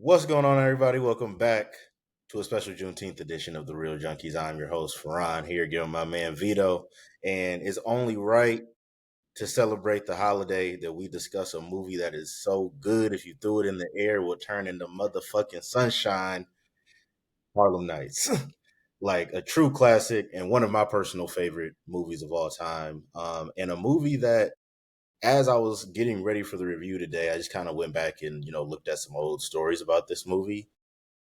What's going on, everybody? Welcome back to a special Juneteenth edition of the Reel Junkies. I'm your host, Farron, here giving my man Vito. And it's only right to celebrate the holiday that we discuss a movie that is so good, if you threw it in the air, will turn into motherfucking sunshine. Harlem Nights. Like a true classic and one of my personal favorite movies of all time. And a movie that, as I was getting ready for the review today, I just kind of went back and, looked at some old stories about this movie.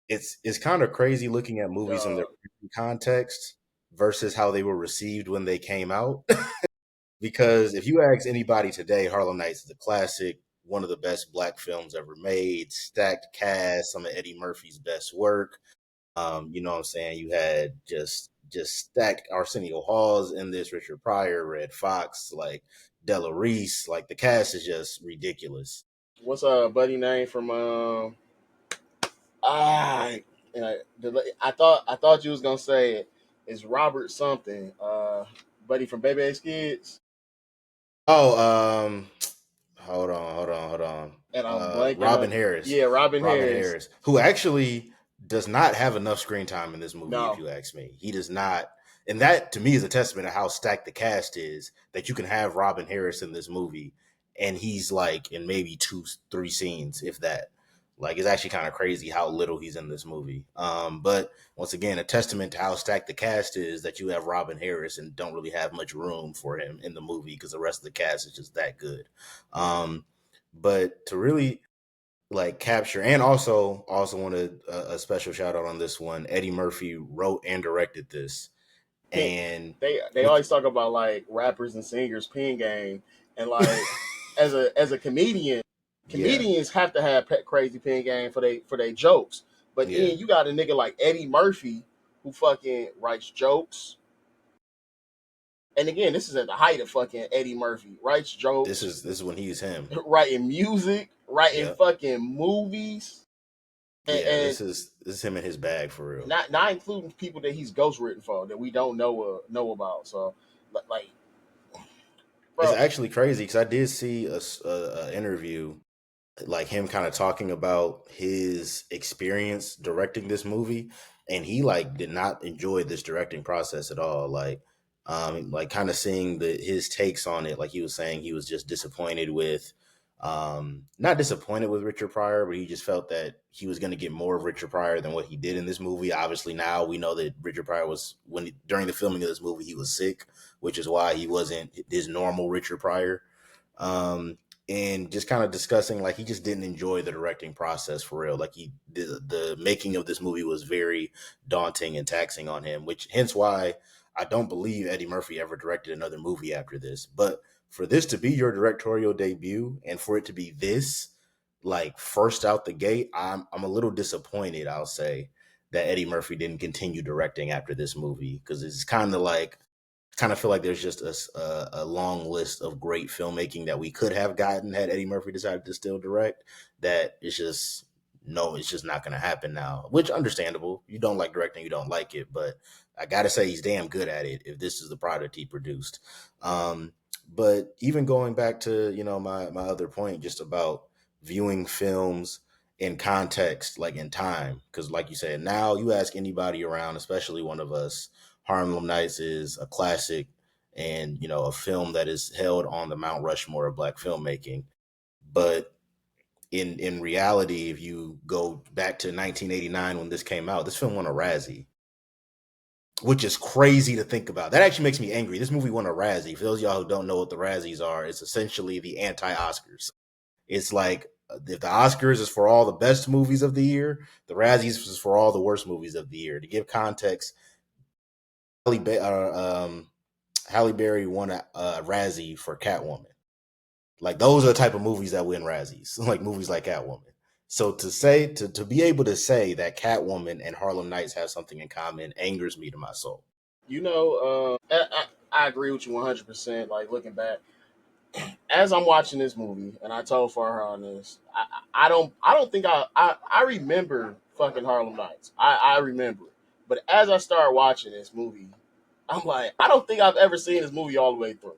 It's kind of crazy looking at movies in their Dog. context versus how they were received when they came out. Because if you ask anybody today, Harlem Nights is a classic, one of the best black films ever made, stacked cast, some of Eddie Murphy's best work. You know what I'm saying? You had just stacked Arsenio Halls in this, Richard Pryor, Red Fox, like Della Reese, like the cast is just ridiculous. What's buddy name from ah and I thought you was gonna say it. It's Robert something. Buddy from Baby X Kids. Oh, hold on. And I'm blanking Robin on, Harris, yeah, Robin Robin Harris. Harris, who actually does not have enough screen time in this movie. If No. you ask me, he does not, and that to me is a testament to how stacked the cast is. That you can have Robin Harris in this movie, and he's like in maybe two, three scenes, if that. Like it's actually kind of crazy how little he's in this movie. But once again, a testament to how stacked the cast is that you have Robin Harris and don't really have much room for him in the movie because the rest of the cast is just that good. Um, but to really like capture and also wanted a special shout out on this one. Eddie Murphy wrote and directed this, Pen, and they with always talk about like rappers and singers pen game, and like as a comedian, yeah, comedians have to have crazy pen game for they jokes. But yeah, then you got a nigga like Eddie Murphy who fucking writes jokes. And again, this is at the height of fucking Eddie Murphy. Writes this jokes, is this is when he's him. writing music, writing Yeah, fucking movies, and, yeah, and this is him in his bag for real. not including people that he's ghostwritten for that we don't know about. So, like, It's bro, actually crazy because I did see a interview like him kind of talking about his experience directing this movie, and he like did not enjoy this directing process at all. Like kind of seeing his takes on it. Like he was saying he was just disappointed with not disappointed with Richard Pryor, but he just felt that he was going to get more of Richard Pryor than what he did in this movie. Obviously now we know that Richard Pryor was during the filming of this movie he was sick, which is why he wasn't his normal Richard Pryor. um and just kind of discussing like he just didn't enjoy the directing process for real. Like the making of this movie was very daunting and taxing on him, which hence why I don't believe Eddie Murphy ever directed another movie after this. But for this to be your directorial debut and for it to be this like first out the gate, I'm a little disappointed, I'll say, that Eddie Murphy didn't continue directing after this movie because it's kind of feel like there's just a long list of great filmmaking that we could have gotten had Eddie Murphy decided to still direct. That it's just no, it's just not going to happen now. Which understandable. You don't like directing, you don't like it, but I got to say he's damn good at it. If this is the product he produced, but even going back to my other point, just about viewing films in context, like in time, because like you said, now you ask anybody around, especially one of us, Harlem Nights is a classic and a film that is held on the Mount Rushmore of black filmmaking. But in reality, if you go back to 1989 when this came out, this film won a Razzie, which is crazy to think about. That actually makes me angry. This movie won a Razzie. For those of y'all who don't know what the Razzies are, it's essentially the anti-Oscars. It's like if the Oscars is for all the best movies of the year, the Razzies is for all the worst movies of the year. To give context, Halle, Halle Berry won a Razzie for Catwoman. Like those are the type of movies that win Razzies, like movies like Catwoman. So to be able to say that Catwoman and Harlem Nights have something in common angers me to my soul. I agree with you 100%. Like looking back, as I'm watching this movie, and I told Farhar on this, I don't think I remember fucking Harlem Nights. I remember it, but as I started watching this movie, I'm like, I don't think I've ever seen this movie all the way through.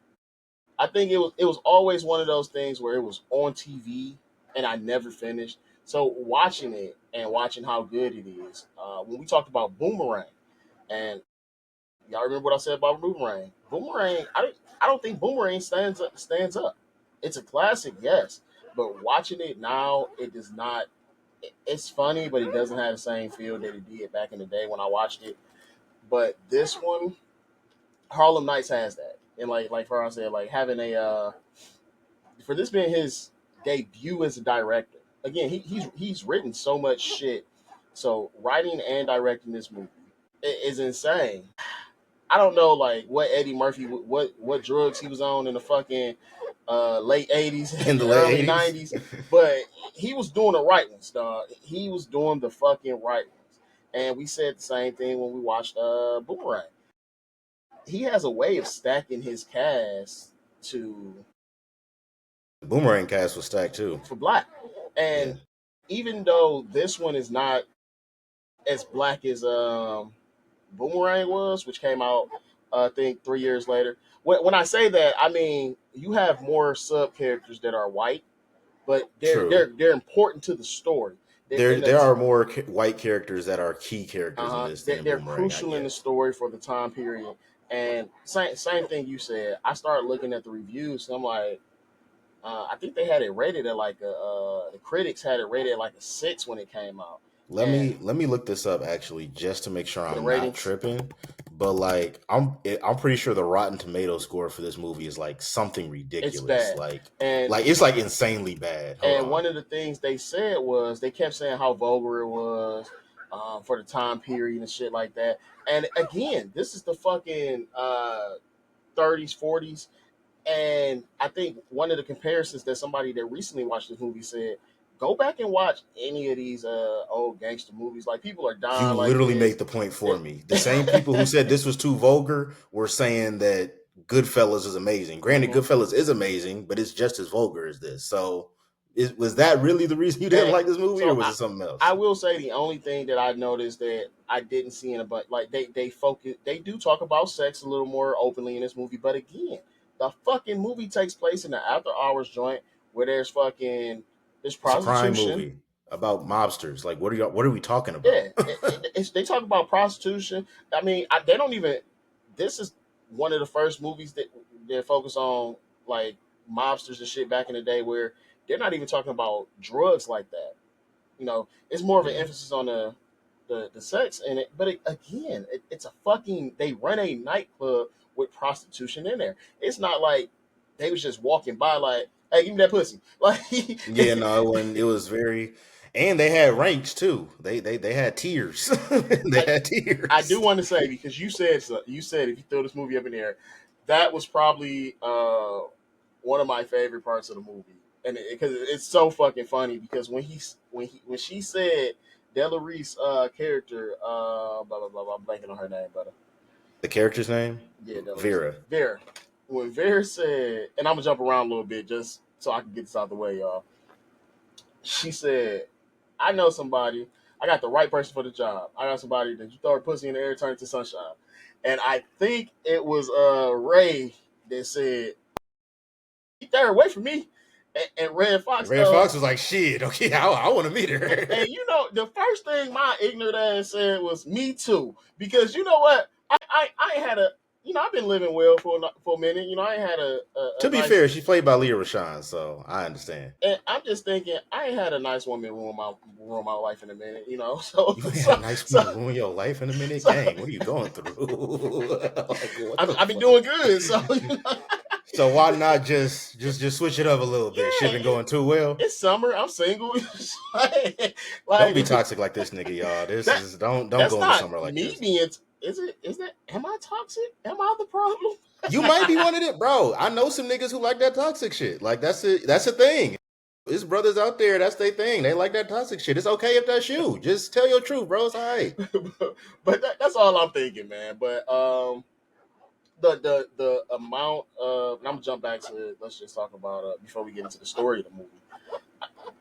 I think it was always one of those things where it was on TV and I never finished. So watching it and watching how good it is. When we talked about Boomerang, and y'all remember what I said about Boomerang? Boomerang, I don't think Boomerang stands up. It's a classic, yes, but watching it now, it does not. It's funny, but it doesn't have the same feel that it did back in the day when I watched it. But this one, Harlem Nights has that, and like Farhan said, like having a for this being his debut as a director. Again, he's written so much shit. So writing and directing this movie is insane. I don't know like what Eddie Murphy what drugs he was on in the fucking late '80s, In the late early '80s. '90s, but he was doing the right ones, dog. He was doing the fucking right ones, and we said the same thing when we watched Boomerang. He has a way of stacking his cast to Boomerang cast was stacked too. for black, Yeah, and even though this one is not as black as Boomerang was, which came out I think 3 years later. When I say that, I mean you have more sub characters that are white, but true. they're important to the story. In There the are more white characters that are key characters in this than in they're Boomerang, I crucial in the guess. story for the time period. And same thing you said. I started looking at the reviews. And I'm like, I think they had it rated at like the critics had it rated at like a 6 when it came out, and Let me look this up actually just to make sure for the I'm not ratings, tripping. But like I'm pretty sure the Rotten Tomato score for this movie is like something it's ridiculous. bad. And Like it's like insanely bad. Hold And on. one of the things they said was they kept saying how vulgar it was for the time period and shit like that. And again, this is the fucking 30s, 40s. And I think one of the comparisons that somebody that recently watched this movie said, go back and watch any of these old gangster movies. Like people are You dying like literally make this. the point for me. The same people who said this was too vulgar were saying that Goodfellas is amazing. Granted, Mhm. Goodfellas is amazing, but it's just as vulgar as this. So, was that really the reason you didn't And like this movie, or so was it something I else? will say the only thing that I noticed that I didn't see in a but like they do talk about sex a little more openly in this movie, but again, the fucking movie takes place in the after hours joint where there's It's a crime prostitution. movie about mobsters. Like, what are we talking about? Yeah, they talk about prostitution. I mean, they don't even. This is one of the first movies that focus on like mobsters and shit back in the day where they're not even talking about drugs like that. It's more of an Yeah. emphasis on the sex in it. But again, it's a fucking they run a nightclub with prostitution in there. It's not like they was just walking by like, hey, give me that pussy. Like Yeah, no, when it was very, and they had ranks too. They had tiers. They I, had I do tiers. want to say because you said if you throw this movie up in the air, that was probably one of my favorite parts of the movie, and because it's so fucking funny because when she said Della Reese character blah blah blah blah I'm blanking on her name, but The character's name, yeah, Della Reese Vera. Vera. When Vera said, and I'm gonna jump around a little bit just so I can get this out of the way, y'all. She said, I know somebody. I got the right person for the job. I got somebody that you throw her pussy in the air, turn it to sunshine. And I think it was Ray that said, "Keep that away from me." And Red Fox Red though, Fox was like, "Shit, okay, I want to meet her." and the first thing my ignorant ass said was, "Me too," because you know what, I ain't had a, I've been living well for a minute. I ain't had a To be nice. fair, she's played by Leah Rashawn, so I understand. And I'm just thinking, I ain't had a nice woman ruin my life in a minute, So You ain't had a so nice so, woman ruin your life in a minute. so Gang, what are you going through? Like, what the I've been fuck? doing good. So So why not just switch it up a little bit? Shit yeah, been going too well. it's summer. I'm single. Don't be like toxic like this nigga, y'all. This that. is don't That's go into not summer like me this. being. Is it? Is that? Am I toxic? Am I the problem? You might be one of them, bro. I know some niggas who like that toxic shit. Like that's it. That's a thing. There's brothers out there. That's their thing. They like that toxic shit. It's okay if that's you. Just tell your truth, bro. It's all right. But that's all I'm thinking, man. But the amount of, and I'm gonna jump back to, let's just talk about before we get into the story of the movie.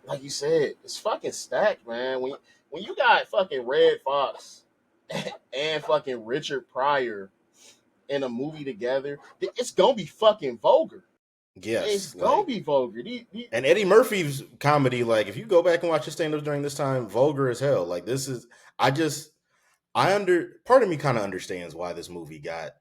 Like you said, it's fucking stacked, man. When you got fucking Red Fox and fucking Richard Pryor in a movie together, it's gonna be fucking vulgar. It's Yes, gonna like, be vulgar. and Eddie Murphy's comedy, like, if you go back and watch his stand-ups during this time, vulgar as hell. Like, this is, I just, part of me kind of understands why this movie got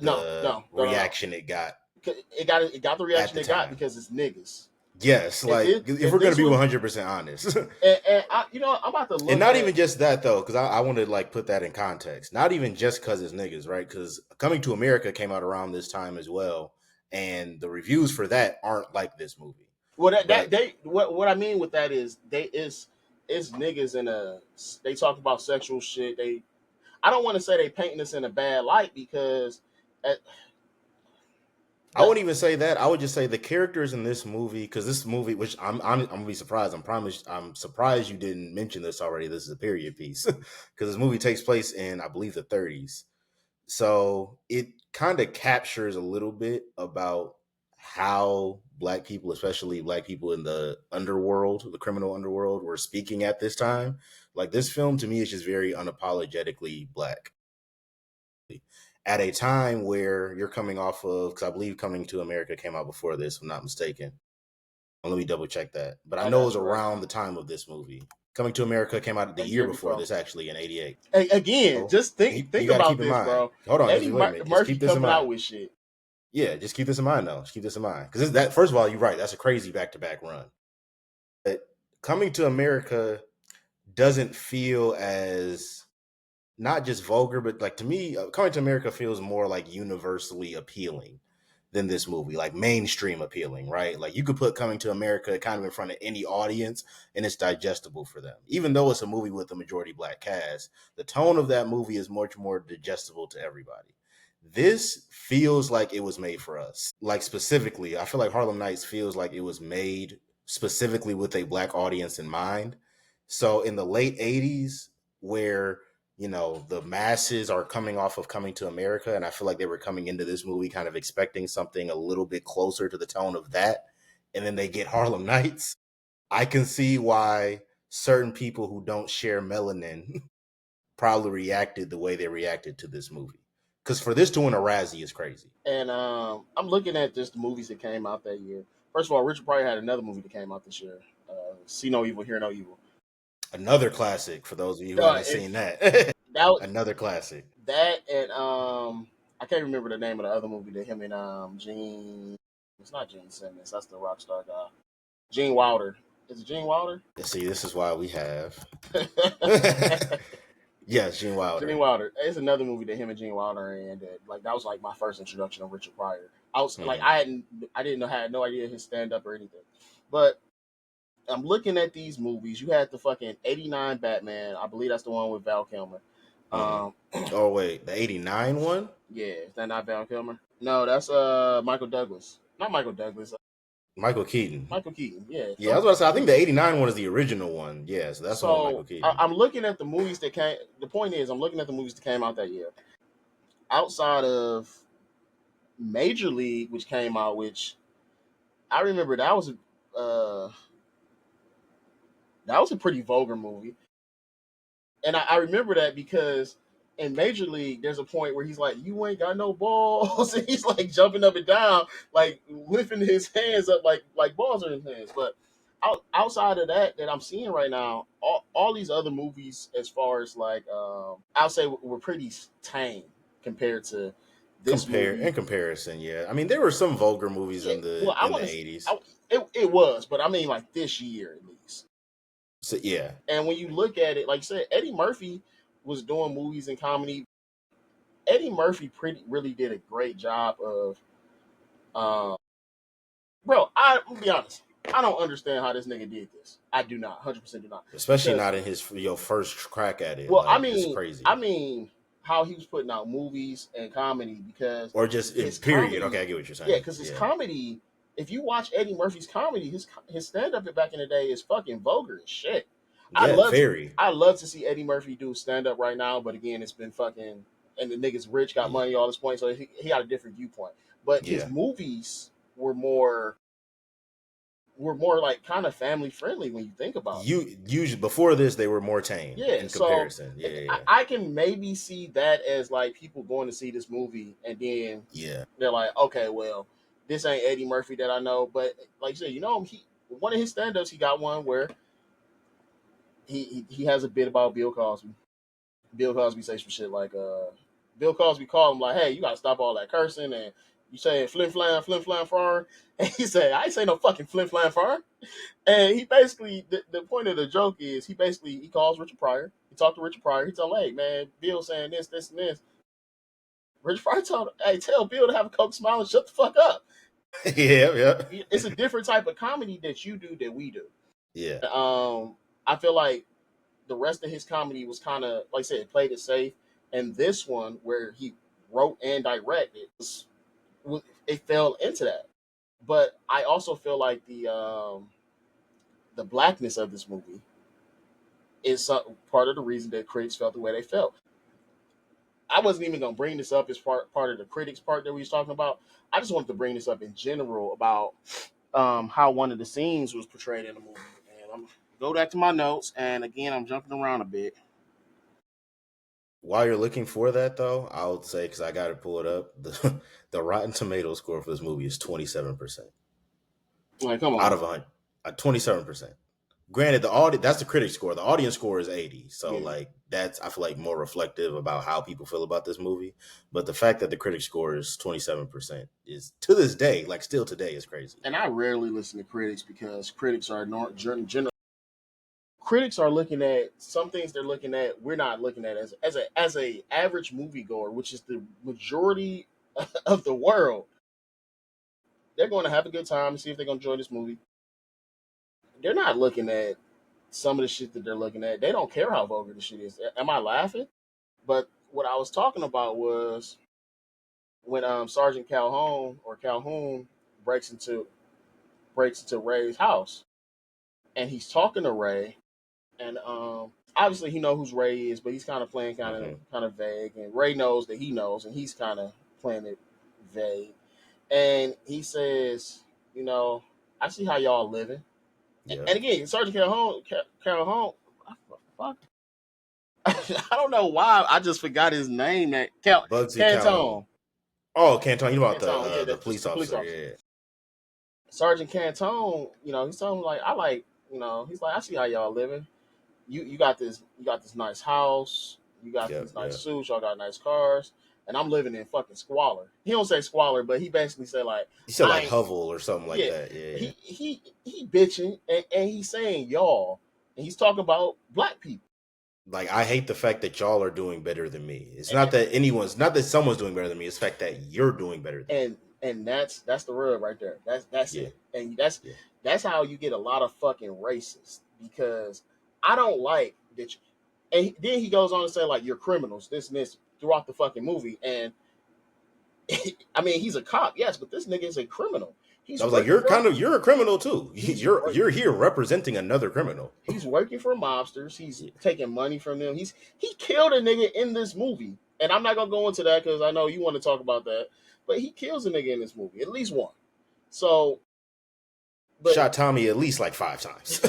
no, the no, no, no, no. reaction it got It got the at reaction the it got time. because it's niggas. Yes, like, if If we're gonna this be was 100% honest, and I'm about to and look not at even just that though, because I want to like put that in context. Not even just because it's niggas, right? Because Coming to America came out around this time as well, and the reviews for that aren't like this movie. well that But they what I mean with that is they is niggas in a they talk about sexual shit. I don't want to say they painting us in a bad light because uh, I the wouldn't even say that. I would just say the characters in this movie, because this movie, which I'm gonna be surprised. I'm surprised you didn't mention this already. This is a period piece because this movie takes place in, I believe, the 30s. So it kind of captures a little bit about how black people, especially black people in the underworld, the criminal underworld, were speaking at this time. Like, this film to me is just very unapologetically black at a time where you're coming off of, because I believe Coming to America came out before this, if I'm not mistaken. Let me double check that. But I I know it got was you right around now. the time of this movie. Coming to America came out the A year year before before. this, actually, in '88. Again, So just think you got to about keep in this, mind. bro. Hold on, just Eddie wait a minute. Just Murphy keep this in coming out mind. with shit. Yeah, just keep this in mind, though. Just keep this in mind, because that, first of all, you're right. That's a crazy back-to-back run. But Coming to America doesn't feel as, not just vulgar, but like, to me, Coming to America feels more like universally appealing than this movie, like mainstream appealing, right? Like, you could put Coming to America kind of in front of any audience and it's digestible for them. Even though it's a movie with a majority black cast, the tone of that movie is much more digestible to everybody. This feels like it was made for us. Like, specifically, I feel like Harlem Nights feels like it was made specifically with a black audience in mind. So in the late 80s, where, the masses are coming off of Coming to America, and I feel like they were coming into this movie kind of expecting something a little bit closer to the tone of that, and then they get Harlem Nights. I can see why certain people who don't share melanin probably reacted the way they reacted to this movie, because for this to win a Razzie is crazy. And I'm looking at just the movies that came out that year. First of all, Richard Pryor had another movie that came out this year. See No Evil, Hear No Evil. Another classic for those of you who haven't If seen that. that Another classic. that and I can't remember the name of the other movie that him and Gene. It's not Gene Simmons. That's the rock star guy. Gene Wilder. Is it Gene Wilder? See, this is why we have. Yes, Gene Gene Wilder. Wilder. It's another movie that him and Gene Wilder are in. That like that was like my first introduction of Richard Pryor. I was like Mhm. I didn't know had no idea his stand up or anything. But I'm looking at these movies. You had the fucking '89 Batman. I believe that's the one with Val Kilmer. Mhm. Um, Oh wait, the '89 one. yeah, is that not Val Kilmer? No, that's Michael Douglas. Not Michael Douglas. Michael Keaton. Michael Keaton. Yeah. Yeah, I was about to say. I think the '89 one is the original one. Yeah, so that's the one with So Michael Keaton. I'm looking at the movies that came. The point is, I'm looking at the movies that came out that year. Outside of Major League, which came out, which I remember uh, that was a pretty vulgar movie, and I remember that because in Major League, there's a point where he's like, "You ain't got no balls," and he's like jumping up and down, like lifting his hands up, like balls are in his hands. But outside of that I'm seeing right now, all these other movies, as far as like, I'll say were pretty tame compared to this Compare movie. in comparison, yeah. I mean, there were some vulgar movies Yeah, in well, the I in want the to. '80s. It was, but I mean, like this year at least. So yeah, And when you look at it, like you said, Eddie Murphy was doing movies and comedy. Eddie Murphy pretty really did a great job of, um, bro. I'm gonna be honest. I don't understand how this nigga did this. I do not, 100% do not, especially because not in his your first crack at it. well, Like, it's I crazy. mean, how he was putting out movies and comedy because Or just in his period. comedy, Okay, I get what you're yeah, saying. because his Yeah, comedy. If you watch Eddie Murphy's comedy, his stand up back in the day is fucking vulgar as shit. I yeah, love to, very. I love to see Eddie Murphy do stand up right now, but again, it's been fucking, and the nigga's rich, got Yeah, money, all this point, so he got a different viewpoint. But his yeah. movies were more like kind of family friendly when you think about it. You usually before this they were more tame Yeah, in so comparison. Yeah, yeah, I can maybe see that as like people going to see this movie and then yeah. they're like, okay, well. this ain't Eddie Murphy that I know. But like you said, you know him. He one of his stand ups, he got one where he has a bit about Bill Cosby. Bill Cosby say some shit like, Bill Cosby called him like, "Hey, you gotta stop all that cursing and you saying flim flam far." And he said, "I ain't say no fucking flim flam far." And he basically, the point of the joke is he calls Richard Pryor. He talked to Richard Pryor. He told him, "Hey man, Bill saying this, this, and this." Richard Pryor told him, "Hey, tell Bill to have a coke smile and shut the fuck up." Yeah, yeah, It's a different type of comedy that you do that we do. yeah. I feel like the rest of his comedy was kind of, like I said, played it safe. And this one, where he wrote and directed, it fell into that. But I also feel like the blackness of this movie is part of the reason that critics felt the way they felt. I wasn't even gonna bring this up as part of the critics part that we was talking about. I just wanted to bring this up in general about how one of the scenes was portrayed in the movie. And I'm go back to my notes, and again, I'm jumping around a bit. While you're looking for that, though, I would say because I got to pull it up, the Rotten Tomato score for this movie is 27% Like, come out on, of 100. 27%. Granted, the audience that's the critic score. The audience score is 80. So yeah. like that's I feel like more reflective about how people feel about this movie. But the fact that the critic score is 27% is to this day, like still today, is crazy. And I rarely listen to critics because critics are general. Critics are looking at some things they're looking at. We're not looking at as a average moviegoer, which is the majority of the world. They're going to have a good time and see if they're going to enjoy this movie. They're not looking at some of the shit that they're looking at. They don't care how vulgar the shit is. Am I laughing? But what I was talking about was when Sergeant Calhoun breaks into Ray's house, and he's talking to Ray, and obviously he knows who's Ray is, but he's kind of playing Hmm. kind of vague, and Ray knows that he knows, and he's kind of playing it vague, and he says, you know, I see how y'all living, Yeah. and again, Sergeant Calhoun, fuck, I don't know why I just forgot his name. That Bugsy Calhoun. Cantone, Oh, Canton, you know about Cantone, yeah, the that's police the police officer? officer. Yeah. Sergeant Cantone, he's telling him like, I like, he's like, I see how y'all living. You got this nice house, you got Yep. these nice Yep. suits, y'all got nice cars, and I'm living in fucking squalor. He don't say squalor, but he basically say like, You said I like ain't, hovel or something like yeah. that. Yeah. He bitching and he's saying y'all, and he's talking about black people. Like I hate the fact that y'all are doing better than me. It's And not that not that someone's doing better than me. It's the fact that you're doing better than me. and that's the rub right there. That's Yeah. it. And that's Yeah. that's how you get a lot of fucking racists, because I don't like that. And then he goes on to say like, you're criminals, this and this, throughout the fucking movie. And I mean, he's a cop, yes, but this nigga is a criminal. I He's was like, working for you're a criminal too. he's You're here representing another criminal. he's working for mobsters. He's Yeah. taking money from them. He killed a nigga in this movie, and I'm not gonna go into that because I know you want to talk about that. But he kills a nigga in this movie, at least one. So, but Shot Tommy at least like 5 times.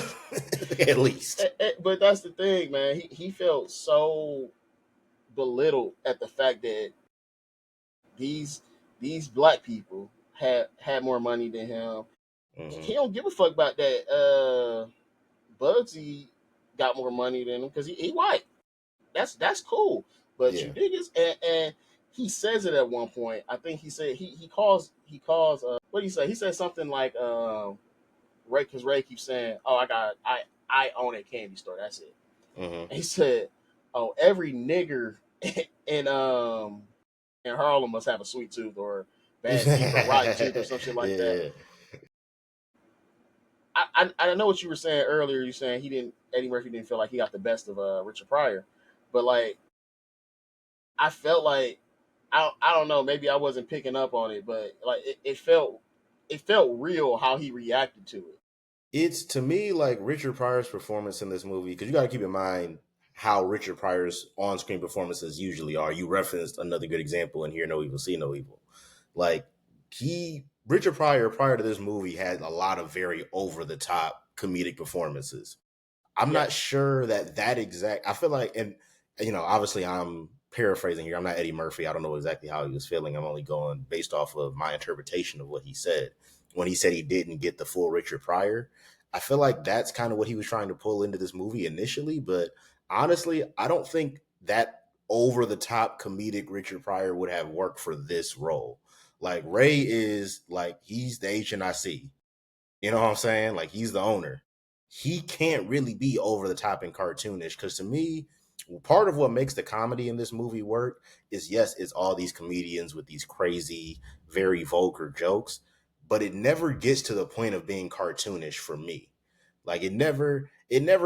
At least. but that's the thing, man. He felt so belittled at the fact that these these black people had more money than him. Hmm. He don't give a fuck about that. Bugsy got more money than him because he white. That's cool. But you Yeah. dig this, and he says it at one point. I think he said he calls what did he say? He said something like Ray, because Ray keeps saying, "Oh, I own a candy store. That's it." Hmm. And he said, "Oh, every nigger in Harlem must have a sweet tooth or bad teeth or rotten teeth or some shit like that." Yeah. I know what you were saying earlier. You saying Eddie Murphy didn't feel like he got the best of Richard Pryor, but like I felt like I don't know, maybe I wasn't picking up on it, but like it felt real how he reacted to it. It's to me like Richard Pryor's performance in this movie because you got to keep in mind how Richard Pryor's on-screen performances usually are. You referenced another good example in Hear No Evil, See No Evil. Like Richard Pryor prior to this movie had a lot of very over-the-top comedic performances. I'm not Yes, sure that exact. I feel like, and obviously, I'm paraphrasing here. I'm not Eddie Murphy. I don't know exactly how he was feeling. I'm only going based off of my interpretation of what he said. When he said he didn't get the full Richard Pryor, I feel like that's kind of what he was trying to pull into this movie initially. But honestly, I don't think that over the top comedic Richard Pryor would have worked for this role. Like Ray is like he's the HNIC. You know what I'm saying? Like he's the owner. He can't really be over the top and cartoonish because to me, part of what makes the comedy in this movie work is yes, it's all these comedians with these crazy, very vulgar jokes, but it never gets to the point of being cartoonish for me. Like it never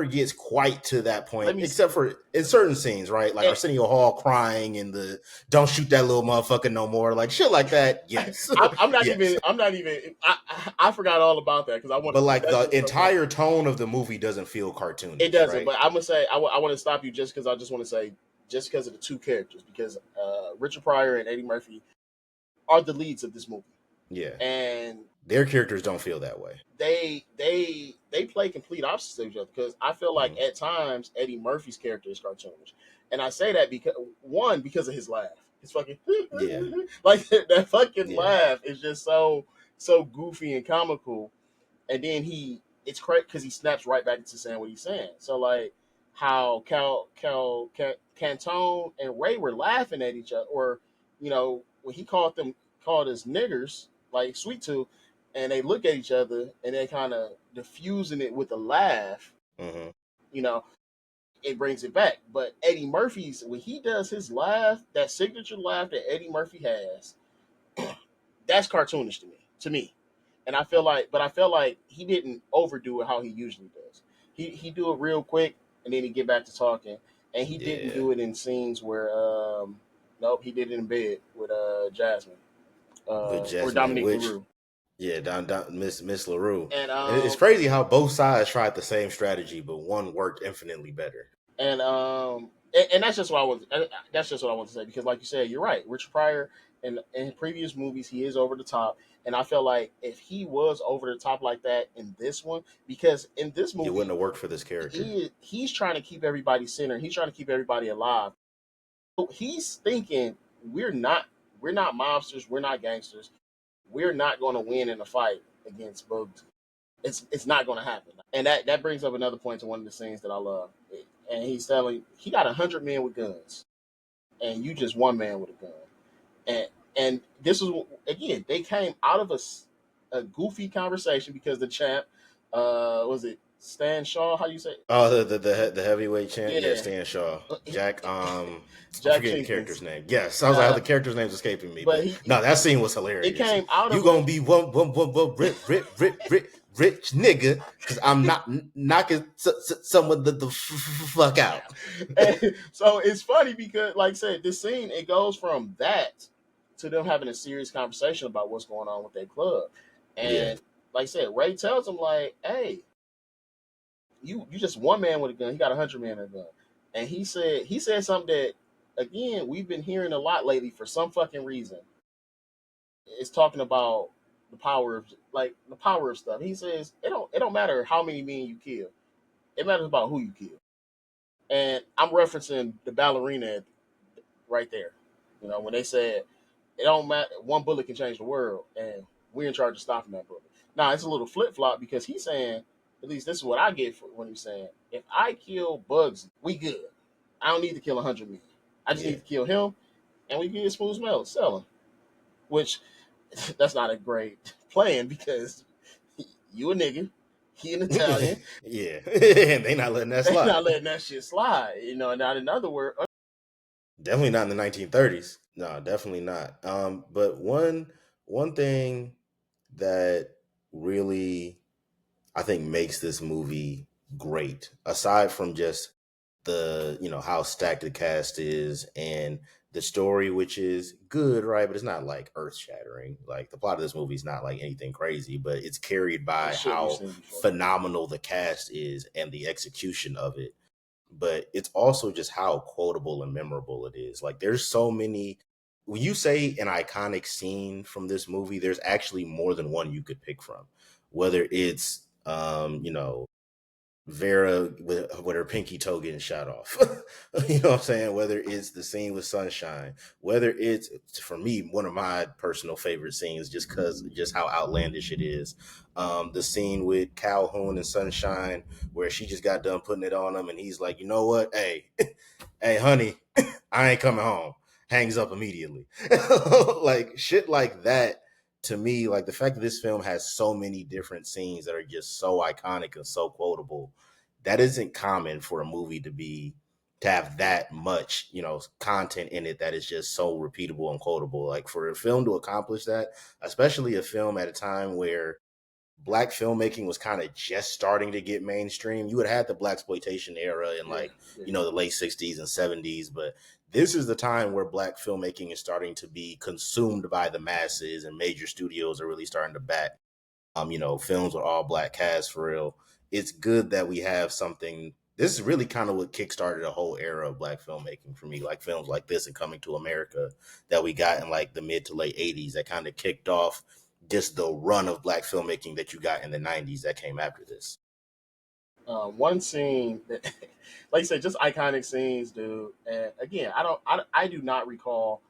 gets quite to that Let point, me. except for in certain scenes, right? Like And, Arsenio Hall crying and the "Don't shoot that little motherfucker no more," like shit like that. Yes, I'm not yes. even. I'm not even. I forgot all about that because I want. But like That's the just so funny. entire tone of the movie doesn't feel It cartoonish, doesn't, right? but I'm gonna say I want to stop you just because I just want to say just because of the two characters because Richard Pryor and Eddie Murphy are the leads of this movie, Yeah. and Their characters don't feel that way. they play complete opposites of each other because I feel like Hmm. at times Eddie Murphy's character is cartoonish, and I say that because one because of his laugh, his fucking Yeah. like that fucking Yeah. laugh is just so goofy and comical, and then it's correct because he snaps right back into saying what he's saying. So like how Cantone and Ray were laughing at each other, or when he called us niggers like Sweet Tooth, and they look at each other and they kind of diffusing it with a laugh. Hmm. You know, it brings it back. But Eddie Murphy's when he does his laugh, that signature laugh that Eddie Murphy has, that's cartoonish to me. To me, and I felt like he didn't overdo it how he usually does. He do it real quick, and then he get back to talking. And he didn't Yeah. do it in scenes where, nope, he did it in bed with Jasmine, With or Jasmine Dominique Witch. LaRue. Yeah, down Miss LaRue. And And it's crazy how both sides tried the same strategy, but one worked infinitely better. and that's just what I want. That's just what I want to say because, like you said, you're right. Richard Pryor in previous movies, he is over the top, and I feel like if he was over the top like that in this one, because in this It wouldn't movie, have worked for this character. he's trying to keep everybody centered. He's trying to keep everybody alive. So he's thinking we're not we're not mobsters. We're not gangsters. We're not going to win in a fight against bugs. It's not going to happen. And that brings up another point to one of the scenes that I love. And he's telling he got 100 men with guns, and you just one man with a gun. And this was again they came out of a goofy conversation because the champ was it Stan Shaw? How you say it? Oh, the heavyweight champ, yeah, Yeah, Stan Shaw, Jack. I'm Jack forgetting the character's Jenkins. name. Yes, I was like, how Uh, the character's name's escaping me, but but no, that scene was it hilarious. came out You of a gonna be one rich nigga because I'm not knocking some of the fuck out. and so it's funny because, like I said, this scene it goes from that to them having a serious conversation about what's going on with their club, Yeah, and like I said, Ray tells him like, "Hey, you just one man with a gun. He got 100 men with a gun," and he said something that again we've been hearing a lot lately for some fucking reason. It's talking about the power of stuff. He says it don't matter how many men you kill. It matters about who you kill. And I'm referencing the ballerina right there. When they said it don't matter, one bullet can change the world, and we're in charge of stopping that bullet. Now it's a little flip flop because he's saying, at least this is what I get for when he's saying, if I kill Bugs, we good. I don't need to kill 100 men. I just need yeah. to kill him, and we get smooth smell, sell him. Which that's not a great plan because you a nigga, he an Italian, Yeah, and they not letting that they slide. not letting that shit slide. Not in other words, Definitely not in the 1930s. No, definitely not. But one thing that really I think makes this movie great, aside from just the how stacked the cast is and the story, which is good, right? But it's not like earth shattering. Like the plot of this movie is not like anything crazy, but it's carried by it's shit we've how seen before. phenomenal the cast is and the execution of it. But it's also just how quotable and memorable it is. Like there's so many when you say an iconic scene from this movie, there's actually more than one you could pick from. Whether it's Vera with her pinky toe getting shot off. You know what I'm saying? Whether it's the scene with Sunshine, whether it's for me one of my personal favorite scenes, just because just how outlandish it is. The scene with Calhoun and Sunshine, where she just got done putting it on him, and he's like, you know what? Hey, hey, honey, I ain't coming home. Hangs up immediately. Like shit like that. To me, like the fact that this film has so many different scenes that are just so iconic and so quotable, that isn't common for a movie to have that much, content in it that is just so repeatable and quotable. Like for a film to accomplish that, especially a film at a time where black filmmaking was kind of just starting to get mainstream. You had had the black exploitation era in Yeah, like, yeah. the late 60s and 70s, but this is the time where black filmmaking is starting to be consumed by the masses and major studios are really starting to back films with all black cast for real. It's good that we have something. This is really kind of what kickstarted a whole era of black filmmaking for me, like films like this and Coming to America that we got in like the mid to late 80s that kind of kicked off just the run of black filmmaking that you got in the 90s that came after this. One scene that, like I said, just iconic scenes, dude. And again, I do not recall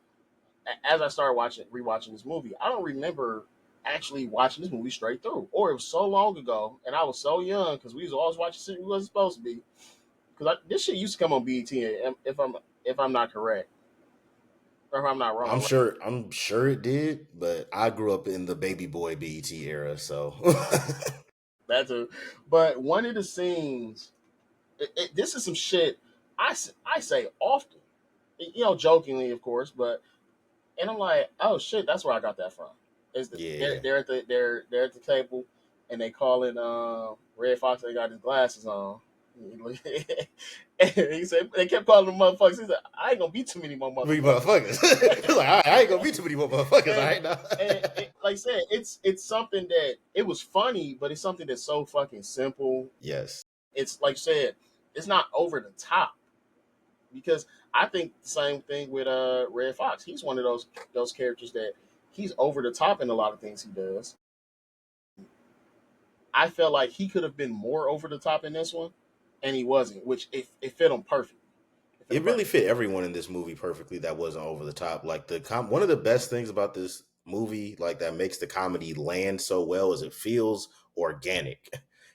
as I started rewatching this movie. I don't remember actually watching this movie straight through, or it was so long ago, and I was so young because we was always watching shit we wasn't supposed to be. Because this shit used to come on BET, if I'm not correct, or if I'm not I'm wrong. Right? sure I'm sure it did, but I grew up in the baby boy BET era, so That's a. But one of the scenes, this is some shit I say often, jokingly, of course, but and I'm like, oh shit, that's where I got that from. Is the, yeah. they're at the table, and they calling Red Fox. They got his glasses on. And he said they kept calling him motherfuckers. He said, I ain't gonna be too many more Three motherfuckers. motherfuckers. Like, all right, I ain't gonna be too many more motherfuckers, all and right now. like I said, it's something that it was funny, but it's something that's so fucking simple. Yes. It's like I said, it's not over the top because I think the same thing with Red Fox. He's one of those characters that he's over the top in a lot of things he does. I felt like he could have been more over the top in this one, and he wasn't, which it fit him perfect. It fit him It really perfect. fit everyone in this movie perfectly that wasn't over the top. Like one of the best things about this movie, like that makes the comedy land so well, is it feels organic.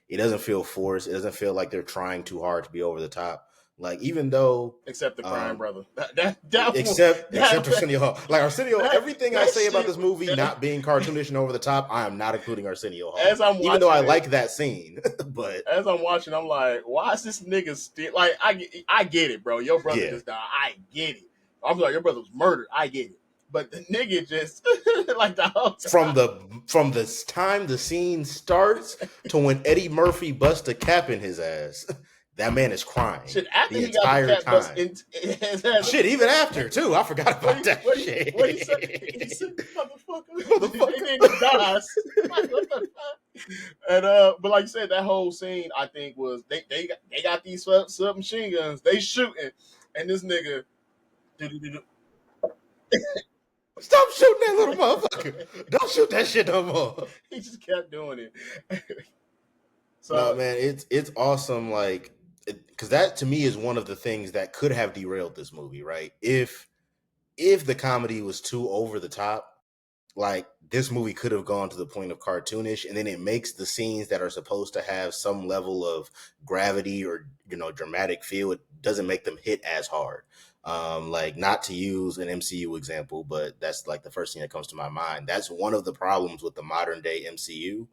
It doesn't feel forced. It doesn't feel like they're trying too hard to be over the top. Like even though Except the crying um brother. That except Arsenio Hall. Like Arsenio, everything I that say about shit. this movie not being cartoonish and over the top, I am not including Arsenio Hall. As I'm Even though watching I it, like that scene. But as I'm watching, I'm like, why is this nigga still like? I get it, bro. Your brother yeah. just died. I get it. I'm like, your brother was murdered. I get it. But the nigga just like the whole from time. the time the scene starts to when Eddie Murphy busts a cap in his ass, that man is crying Shit, after the he got the entire cat bust time. in his ass, Shit, even after too, I forgot what about he that what he what he said? He shit. said, "Motherfucker," and Motherfucker. then he dies. Like what the fuck? And but like you said, that whole scene I think was they got these submachine guns. They shooting, and this nigga, Stop shooting that little motherfucker. Don't shoot that shit no more. he just kept doing it. No, So man, it's awesome. Like, because that to me is one of the things that could have derailed this movie, right? If the comedy was too over the top, like this movie could have gone to the point of cartoonish, and then it makes the scenes that are supposed to have some level of gravity or dramatic feel, it doesn't make them hit as hard. Like, not to use an MCU example, but that's like the first thing that comes to my mind. That's one of the problems with the modern day MCU,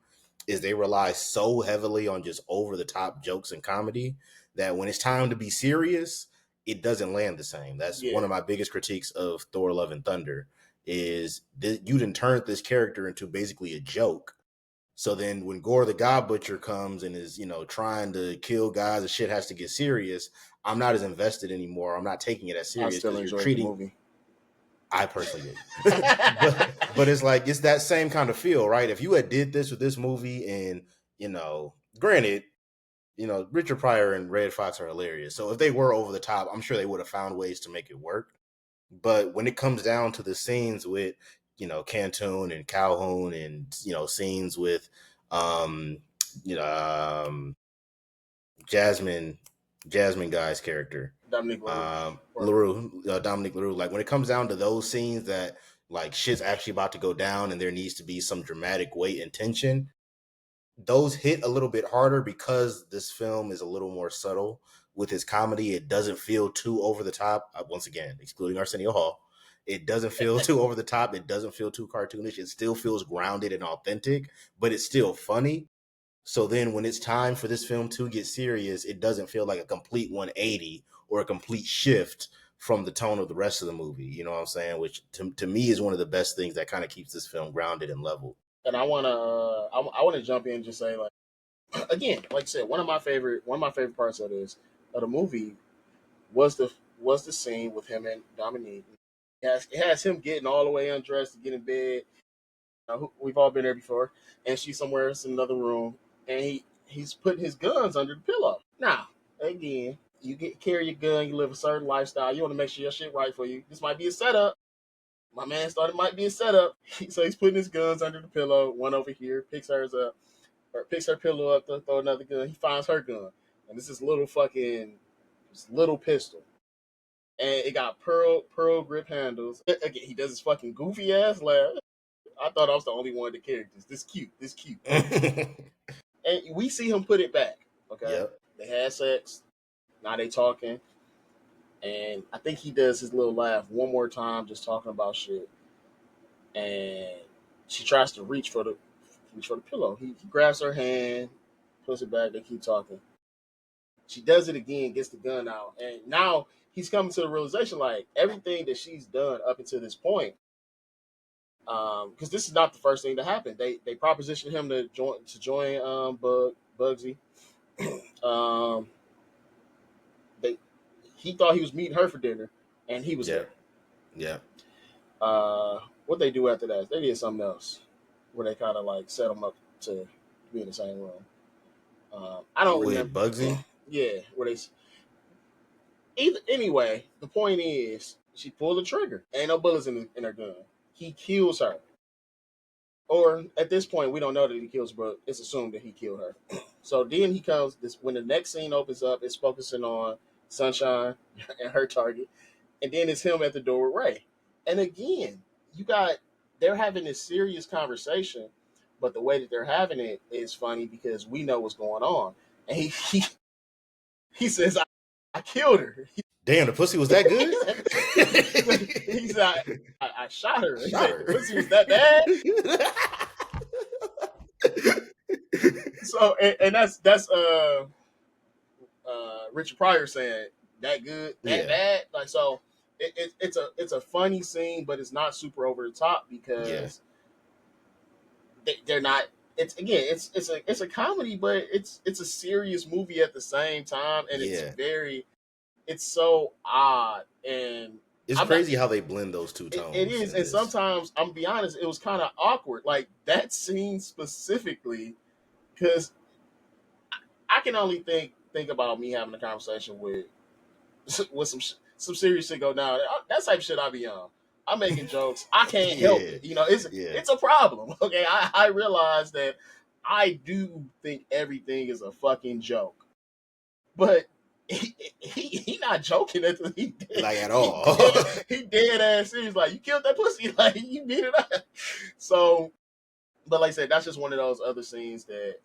is they rely so heavily on just over the top jokes and comedy that when it's time to be serious, it doesn't land the same. That's one yeah, of my biggest critiques of Thor: Love and Thunder, is you didn't turn this character into basically a joke. So then when Gore the God Butcher comes and is, trying to kill guys and shit has to get serious, I'm not as invested anymore. I'm not taking it as I serious still because you're enjoyed the treating. movie. I personally didn't. But it's like it's that same kind of feel, right? If you had did this with this movie and, granted, Richard Pryor and Red Fox are hilarious. So if they were over the top, I'm sure they would have found ways to make it work. But when it comes down to the scenes with, Cantoon and Calhoun and, scenes with, um, you know, Jasmine, Jasmine Guy's character, Dominic LaRue. Or LaRue, Dominic LaRue. Like when it comes down to those scenes that like shit's actually about to go down and there needs to be some dramatic weight and tension, those hit a little bit harder because this film is a little more subtle with his comedy. It doesn't feel too over the top. Once again, excluding Arsenio Hall, it doesn't feel too over the top. It doesn't feel too cartoonish. It still feels grounded and authentic, but it's still funny. So then when it's time for this film to get serious, it doesn't feel like a complete 180 or a complete shift from the tone of the rest of the movie. You know what I'm saying? Which to me is one of the best things that kind of keeps this film grounded and level. and I want to jump in and just say like again, like I said, one of my favorite parts of this of the movie was the scene with him and Dominique. It has him getting all the way undressed to get in bed. We've all been there before, and she's somewhere else in another room, and he's putting his guns under the pillow. Now, again, you carry your gun, you live a certain lifestyle, you want to make sure your shit right for you. This might be a setup. My man thought it might be a setup, so he's putting his guns under the pillow. One over here picks hers up, or picks her pillow up to throw another gun. He finds her gun, and this is this little pistol, and it got pearl grip handles. Again, he does his fucking goofy ass laugh. I thought I was the only one of the characters. This cute. And we see him put it back. Okay, Yep. they had sex. Now they talking, and I think he does his little laugh one more time, just talking about shit. And she tries to reach for the pillow. He grabs her hand, puts it back. They keep talking. She does it again, gets the gun out, and now he's coming to the realization like everything that she's done up until this point. Because this is not the first thing to happen. They propositioned him to join Bugsy. Um, they he thought he was meeting her for dinner, and he was there. Yep. Yep. What they do after that? They did something else where they kind of like set him up to be in the same room. I don't With remember. Bugsy. Yeah, where they either anyway. The point is, she pulled the trigger. Ain't no bullets in her gun. He kills her, or at this point, we don't know that he kills, her, but it's assumed that he killed her. So then he comes. This when the next scene opens up, it's focusing on Sunshine and her target, and then it's him at the door with Ray. And again, you got they're having this serious conversation, but the way that they're having it is funny because we know what's going on. And he says, I killed her. Damn, the pussy was that good. He said, I shot her. He Shot said, the her. pussy was that bad. So, and that's Richard Pryor saying that good, that Yeah. bad. Like so, it's a funny scene, but it's not super over the top Yeah. because they're not. It's again, it's a comedy, but it's a serious movie at the same time, and Yeah. it's so odd, and It's I'm not. crazy how they blend those two It tones is, in and this. sometimes I'm gonna be honest, it was kind of awkward, like that scene specifically, because I can only think about me having a conversation with with some serious shit go down. That type of shit I be on. I'm making jokes. I can't help Yeah. it. It's Yeah. it's a problem. Okay, I realize that I do think everything is a fucking joke, but he not joking. Like at He all. he dead ass serious. Like you killed that pussy. Like you beat it up. So, but like I said, that's just one of those other scenes that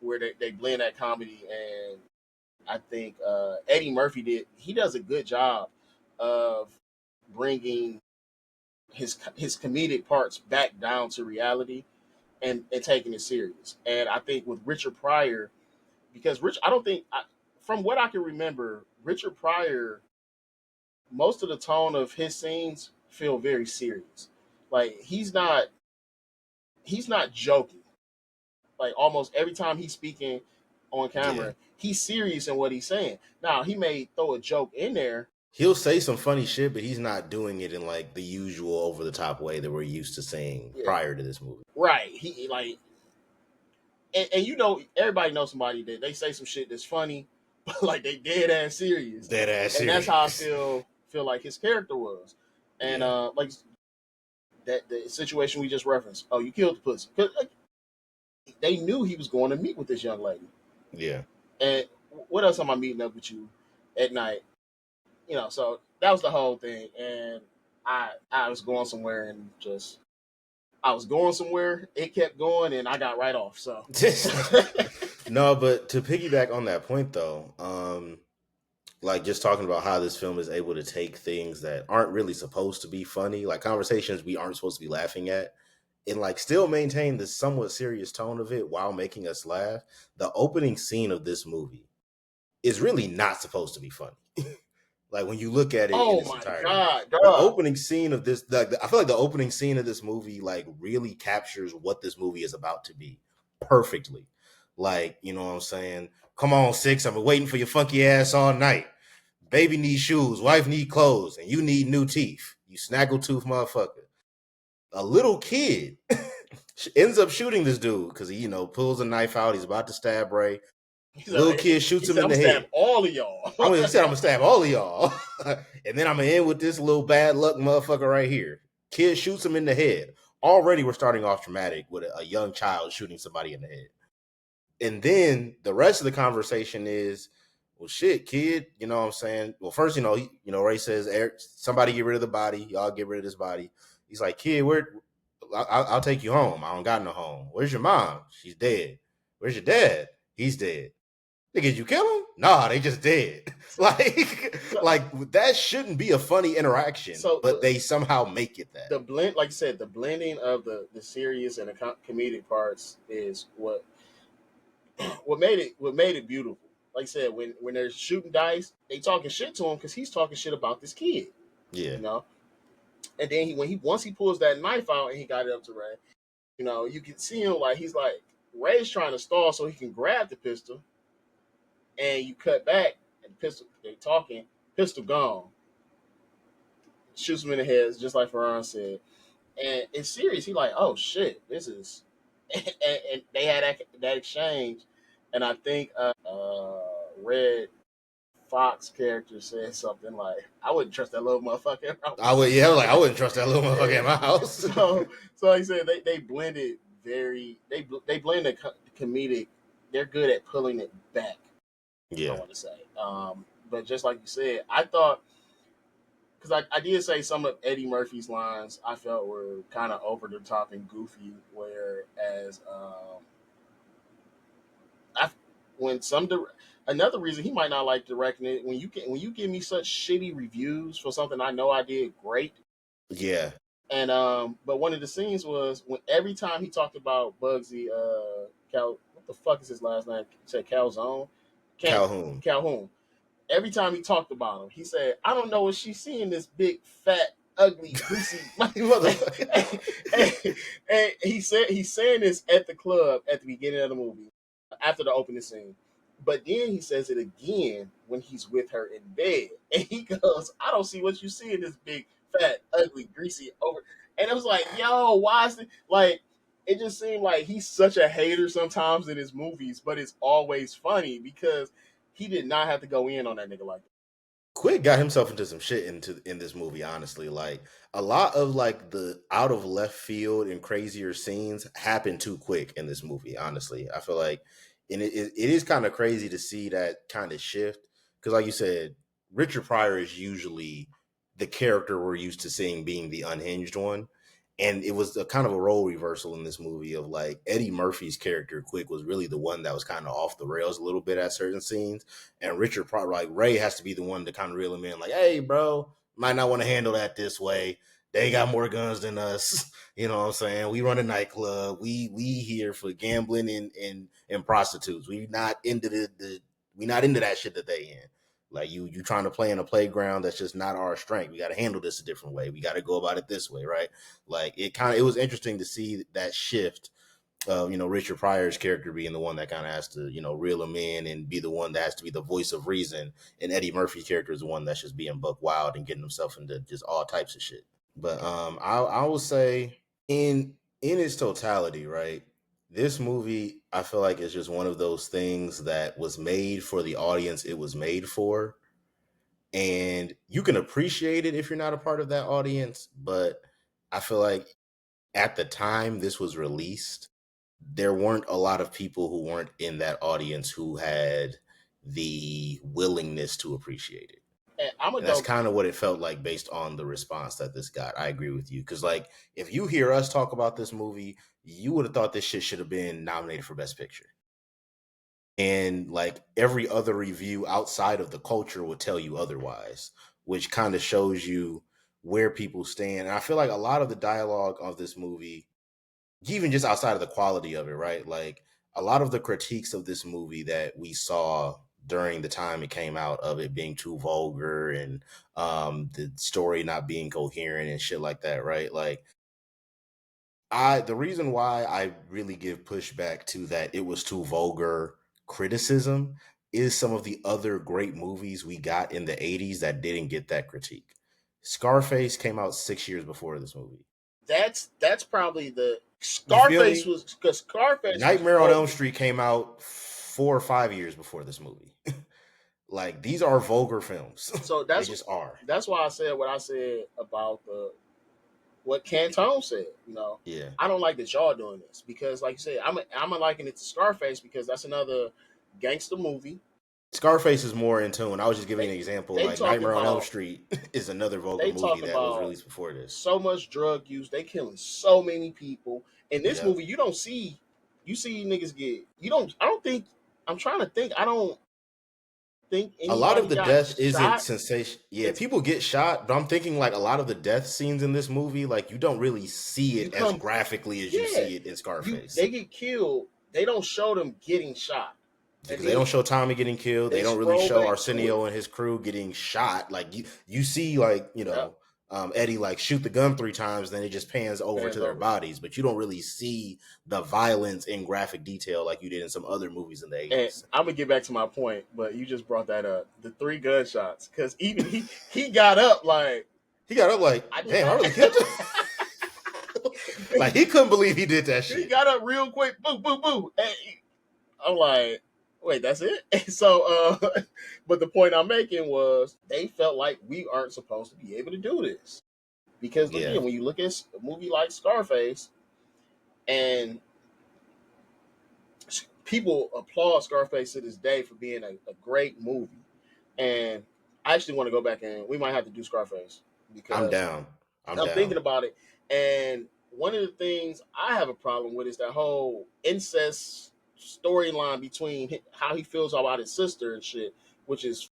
where they blend that comedy, and I think Eddie Murphy he does a good job of bringing his comedic parts back down to reality and taking it serious. And I think with Richard Pryor, because I don't think from what I can remember, Richard Pryor, most of the tone of his scenes feel very serious. Like he's not joking. Like almost every time he's speaking on Yeah. camera, he's serious in what he's saying. Now he may throw a joke in there. He'll say some funny shit, but he's not doing it in like the usual over the top way that we're used to seeing Yeah, prior to this movie. right. He like, and everybody knows somebody that they say some shit that's funny, but like they dead ass serious, Dead ass and that's how I serious. feel like his character was, and Yeah. like that the situation we just referenced. Oh, you killed the pussy. 'Cause, like, they knew he was going to meet with this young lady, Yeah. and what else am I meeting up with you at night? So that was the whole thing. And I was going somewhere and just I was going somewhere. It kept going, and I got right off. So No, but to piggyback on that point though, like just talking about how this film is able to take things that aren't really supposed to be funny, like conversations we aren't supposed to be laughing at, and like still maintain the somewhat serious tone of it while making us laugh. The opening scene of this movie is really not supposed to be funny. Like when you look at it in oh its my entirety, god, the dog. opening scene of this, I feel like the opening scene of this movie like really captures what this movie is about to be perfectly. Like, you know what I'm saying? Come on, six, I've been waiting for your funky ass all night. Baby needs shoes, wife need clothes, and you need new teeth. You snaggletooth motherfucker. A little kid ends up shooting this dude because he, pulls a knife out. He's about to stab Ray. He Little said, kid shoots he him said, in I'm gonna the stab head. all of y'all. He said, I'm gonna stab all of y'all. And then I'm gonna end with this little bad luck motherfucker right here. Kid shoots him in the head. Already we're starting off dramatic with a young child shooting somebody in the head. And then the rest of the conversation is, well, shit, kid, you know what I'm saying? Well, first, Ray says, Eric, somebody get rid of the body. Y'all get rid of this body. He's like, kid, I'll take you home. I don't got no home. Where's your mom? She's dead. Where's your dad? He's dead. Nigga, you kill him? Nah, they just dead. like, so, like that shouldn't be a funny interaction, so but they somehow make it that. the blend, like I said, the blending of the serious and the comedic parts is what made it beautiful. Like I said, when they're shooting dice, they talking shit to him because he's talking shit about this kid, Yeah, you know. And then once he pulls that knife out and he got it up to Ray, you can see him like he's like Ray's trying to stall so he can grab the pistol, and you cut back and the pistol they talking, pistol gone, shoots him in the head just like Ferran said, and it's serious. He like, oh shit, this is, and they had that exchange, and I think Red Fox character said something like, "I wouldn't trust that little motherfucker." I would. Yeah, like I wouldn't trust that little motherfucker in my house. So like I said, they blended they blend the comedic. They're good at pulling it back. I Yeah, want to say, but just like you said, I thought because I did say some of Eddie Murphy's lines I felt were kind of over the top and goofy, whereas I when another reason he might not like directing it when you give me such shitty reviews for something I know I did great. yeah, And but one of the scenes was when every time he talked about Bugsy, Cal, what the fuck is his last name? He said Calzone, can't Calhoun. Calhoun. Every time he talked about him, he said, "I don't know what she's seeing this big, fat, ugly, greasy motherfucker." And he's saying this at the club at the beginning of the movie, after the opening scene. But then he says it again when he's with her in bed, and he goes, "I don't see what you see in this big, fat, ugly, greasy over." And it was like, "Yo, why is it like?" It just seemed like he's such a hater sometimes in his movies, but it's always funny because he did not have to go in on that nigga like that. Quick got himself into some shit in this movie. Honestly, like a lot of like the out of left field and crazier scenes happen too quick in this movie. Honestly, I feel like, and it is kind of crazy to see that kind of shift because, like you said, Richard Pryor is usually the character we're used to seeing being the unhinged one. And it was a kind of a role reversal in this movie of like Eddie Murphy's character, Quick, was really the one that was kind of off the rails a little bit at certain scenes, and Richard Pryor, like Ray, has to be the one to kind of reel him in. Like, hey, bro, might not want to handle that this way. They got more guns than us. You know what I'm saying? We run a nightclub. We here for gambling and prostitutes. We not into we not into that shit that they in. Like you trying to play in a playground that's just not our strength. We got to handle this a different way. We got to go about it this way, right? Like it was interesting to see that shift of Richard Pryor's character being the one that kind of has to reel him in and be the one that has to be the voice of reason, and Eddie Murphy's character is the one that's just being buck wild and getting himself into just all types of shit. But I will say in its totality, right? This movie I feel like is just one of those things that was made for the audience it was made for, and you can appreciate it if you're not a part of that audience, but I feel like at the time this was released, there weren't a lot of people who weren't in that audience who had the willingness to appreciate it. And I'm gonna And that's go. kind of what it felt like based on the response that this got. I agree with you. Because, like, if you hear us talk about this movie, you would have thought this shit should have been nominated for Best Picture. And, like, every other review outside of the culture would tell you otherwise, which kind of shows you where people stand. And I feel like a lot of the dialogue of this movie, even just outside of the quality of it, right? Like, a lot of the critiques of this movie that we saw during the time it came out, of it being too vulgar and the story not being coherent and shit like that, right? Like, the reason why I really give pushback to that it was too vulgar criticism is some of the other great movies we got in the 80s that didn't get that critique. Scarface came out 6 years before this movie. That's probably the You feel Scarface me? was because Scarface was Nightmare on Elm vulgar. Street came out 4 or 5 years before this movie. Like, these are vulgar films. So They just are. that's why I said what I said about the what Cantone said. Yeah. I don't like that y'all doing this because, like you said, I'm liking it to Scarface because that's another gangster movie. Scarface is more in tune. I was just giving They an example. they Like, talking Nightmare on Elm about Street is another vulgar they movie talking that was about released before this. so much drug use. They killing so many people. In this Yep. movie, you see niggas get you don't. I don't think I'm trying to think. I don't think A lot of anybody the got death isn't shot. sensation. Yeah, It's people get shot, but I'm thinking like a lot of the death scenes in this movie, like, you don't really see you it as come graphically as you yeah see it in you Scarface. they get killed. They don't show them getting shot, and Because they then don't show Tommy getting killed. they They don't really scroll show back to it. Arsenio and his crew getting shot. Like, you see, like, Yep, Eddie, like, shoot the gun 3 times, then it just pans over to hands their over. bodies, but you don't really see the violence in graphic detail like you did in some other movies in the And 80s. I'm gonna get back to my point, but you just brought that up. The three gunshots, because even he got up like He got up like, I did damn, I that. really killed him. Like, he couldn't believe he did that He shit. got up real quick, boo, boo, boo. And I'm like, wait, that's it? So, but the point I'm making was they felt like we aren't supposed to be able to do this. Because Yeah. again, when you look at a movie like Scarface, and people applaud Scarface to this day for being a great movie, and I actually want to go back and we might have to do Scarface I'm because down. I'm I'm down. thinking about it, and one of the things I have a problem with is that whole incest storyline between how he feels about his sister and shit, which is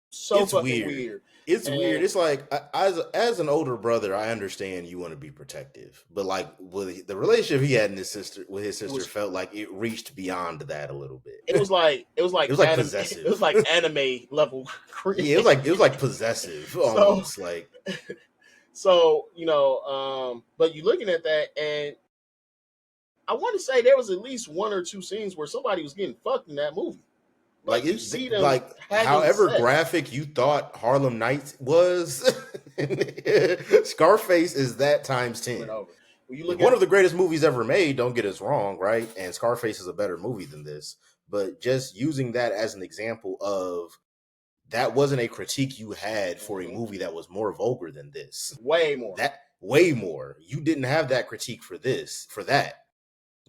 so It's fucking weird. weird. It's weird. And It's like, as an older brother, I understand you want to be protective, but like, with the relationship he had in his sister with his it sister was felt like it reached beyond that a little it bit. was like it was It like was like anime it was possessive. like anime level Yeah, creative. it was like possessive So almost. Like, but you're looking at that, and I want to say there was at least one or two scenes where somebody was getting fucked in that movie. like Like you see them like having however sex. graphic you thought Harlem Nights was, Scarface is that times Went 10. over. When you Like, look one at of the greatest movies ever made, don't get us wrong, right? And Scarface is a better movie than this. But just using that as an example of, that wasn't a critique you had for a Mhm. movie that was more vulgar than this. Way more. That way more. You didn't have that critique for that.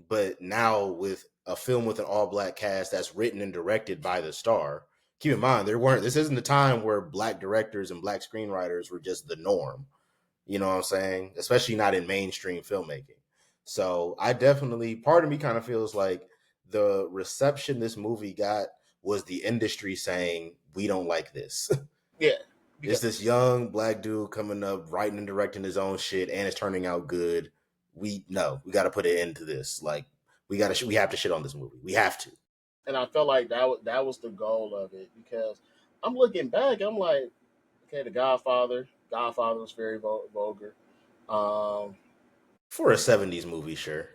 But now with a film with an all black cast that's written and directed by the star, keep in mind, this isn't the time where black directors and black screenwriters were just the norm. You know what I'm saying? Especially not in mainstream filmmaking. So I definitely, part of me kind of feels like the reception this movie got was the industry saying, we don't like this. Yeah. It's Because this young black dude coming up, writing and directing his own shit, and it's turning out good. We got to put an end to this. Like, we have to shit on this movie. We have to. and I felt like that was the goal of it because I'm looking back, I'm like, okay, The Godfather. Godfather was very vulgar. Um, For a '70s movie, sure.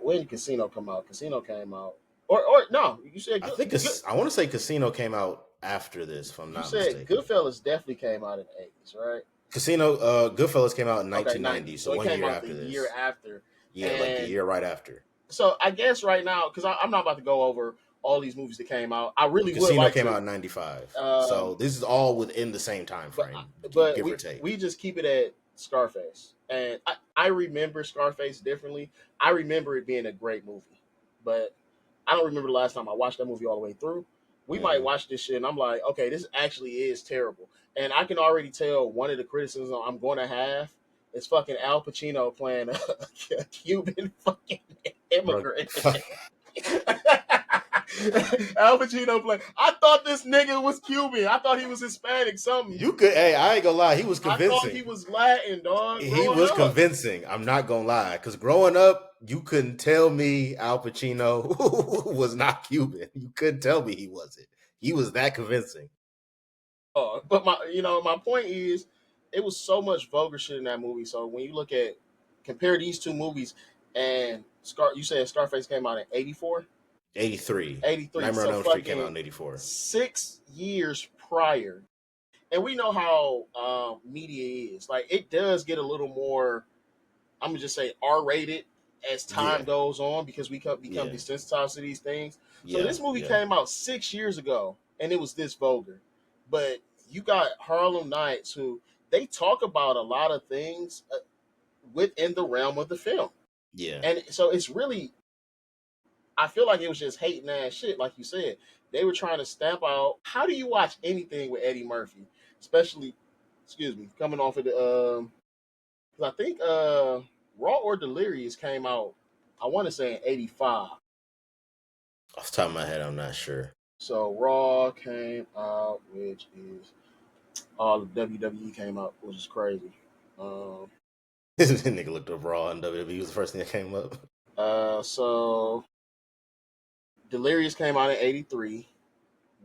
when did Casino come out? Casino came out, or no? You said I think I want to say Casino came out after this, if I'm you not said mistaken. Goodfellas definitely came out in the '80s, right? Casino, Goodfellas came out in Okay, 1990, '90s. so So it one came year out the after year this. after, Yeah, like the and year right after. so I guess right now because I'm not about to go over all these movies that came out. I really would Casino like came to. out in '95, so Um, this is all within the same time but frame, but give or we take. just keep it at Scarface, and I remember Scarface differently. I remember it being a great movie, but I don't remember the last time I watched that movie all the way through. We might Hmm. watch this shit and I'm like, okay, this actually is terrible. And I can already tell one of the criticisms I'm going to have is fucking Al Pacino playing a Cuban fucking Bro, immigrant. Al Pacino playing. I thought this nigga was Cuban. I thought he was Hispanic, something. you could. Hey, I ain't gonna lie. He was I thought he convincing. was Latin, dog, He growing was up. convincing. I'm not gonna lie, because growing up, you couldn't tell me Al Pacino was not Cuban. You couldn't tell me he wasn't. He was that convincing. But my point is, it was so much vulgar shit in that movie. So when you look at compare these two movies, and you said Scarface came out in 84, 83. 83, Nightmare on so Elm Street came out fucking in 84. 6 years prior. And we know how media is. Like it does get a little more. I'm gonna just say R-rated as time Yeah, goes on because we become yeah, desensitized to these things. So yeah, this movie yeah, came out 6 years ago and it was this vulgar. But you got Harlem Nights who they talk about a lot of things within the realm of the film. yeah, And so it's really, I feel like it was just hating ass shit, like you said. They were trying to stamp out. How do you watch anything with Eddie Murphy, especially, excuse me, coming off of the 'cause I think Raw or Delirious came out, I want to say in 85. Off the top of my head, I'm not sure. So Raw came out, which is all of WWE came out, which is crazy. Um, This nigga looked up Raw and WWE was the first thing that came up. so Delirious came out in 83.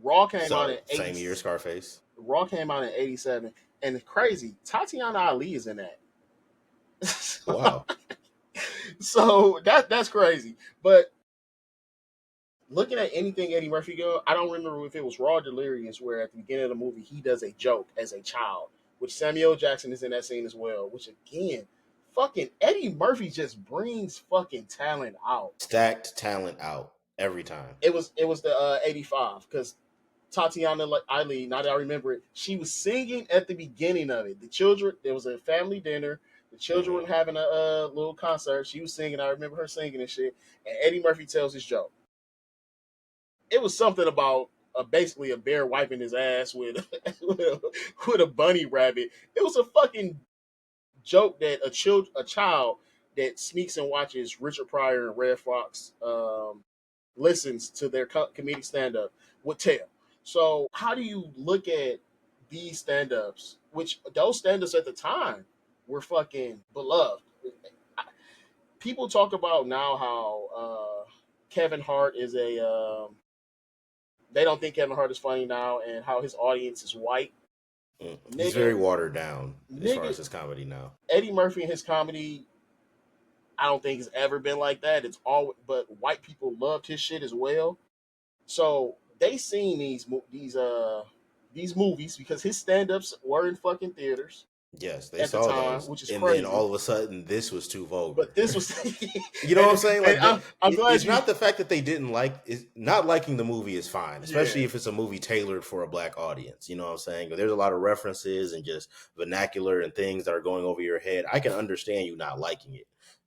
Raw came out in So 80. same year, Scarface. Raw came out in 87. And it's crazy, Tatiana Ali is in that. Wow. So that's crazy. But looking at anything Eddie Murphy go, I don't remember if it was Raw or Delirious where at the beginning of the movie he does a joke as a child, which Samuel Jackson is in that scene as well. Which again, fucking Eddie Murphy just brings fucking talent out. Stacked talent out every time. It was the 85 because Tatiana Ali, now that I remember it, she was singing at the beginning of it. The children, there was a family dinner. The children Hmm. were having a little concert. She was singing. I remember her singing and shit. And Eddie Murphy tells his joke. It was something about basically a bear wiping his ass with with a bunny rabbit. It was a fucking joke that a child that sneaks and watches Richard Pryor and Red Fox listens to their comedic stand up would tell. So how do you look at these stand ups, which those stand ups at the time were fucking beloved? People talk about now how Kevin Hart is a they don't think Kevin Hart is funny now, and how his audience is white. He's very Nigga, watered down as far nigga, as his comedy now. Eddie Murphy and his comedy, I don't think has ever been like that. It's all, but white people loved his shit as well. So they seen these movies because his stand ups were in fucking theaters Yes, they at the saw time, those, which is and then crazy. all of a sudden, this was too vulgar. But this was, You know what I'm saying? and Like I'm glad it's you, not the fact that they didn't like is not liking the movie is fine, yeah, especially if it's a movie tailored for a black audience. You know what I'm saying? But there's a lot of references and just vernacular and things that are going over your head. I can understand you not liking it,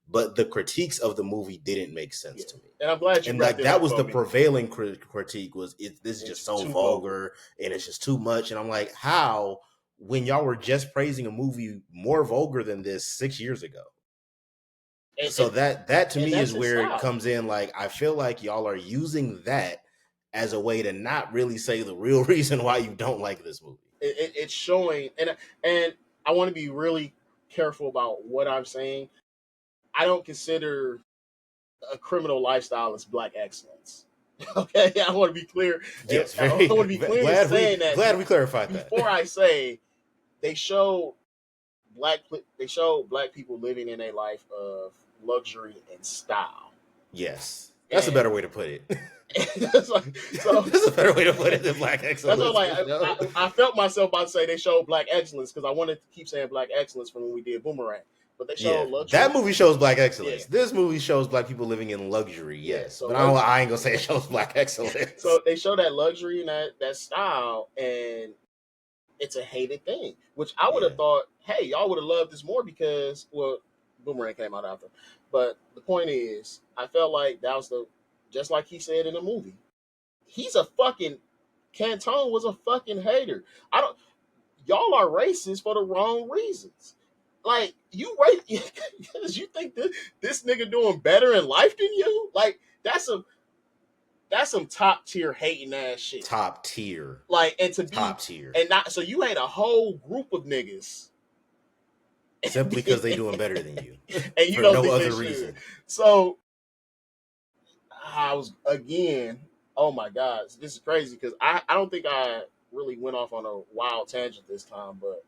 but the critiques of the movie didn't make sense yeah. to me. And I'm glad you And wrapped like it that up was for the me. prevailing critique was this is just It's so too vulgar. vulgar and it's just too much. And I'm like, how when y'all were just praising a movie more vulgar than this 6 years ago? And, So and that to and me that's is his where it style. comes in. Like I feel like y'all are using that as a way to not really say the real reason why you don't like this movie. It's showing, and I want to be really careful about what I'm saying. I don't consider a criminal lifestyle as black excellence. Okay, I want to be clear. Yes, I very want to be clear in saying that glad we clarified that. before I say they show black they show black people living in a life of luxury and style, Yes, that's a and better way to put it. so, so That's a better way to put it than black that's what excellence like for sure. I felt myself about to say they showed black excellence because I wanted to keep saying black excellence from when we did Boomerang, but they showed Yeah, that luxury. movie shows black Yeah, excellence. This movie shows black people living in luxury. yeah. Yes, So but luxury. I ain't gonna say it shows black excellence. So they show that luxury and that style, and it's a hated thing. Which I would Yeah, have thought, hey, y'all would have loved this more because well, Boomerang came out after. But the point is, I felt like that was just like he said in the movie. He's a fucking Cantone was a fucking hater. I don't. Y'all are racist for the wrong reasons. Like you racist because you think this nigga doing better in life than you. Like that's some top tier hating ass shit. Top tier. Like and to be Top tier. and not so you hate a whole group of niggas Simply because they doing better than you. and you For don't no think they other should. reason. So I was again. Oh my god, this is crazy because I don't think I really went off on a wild tangent this time, but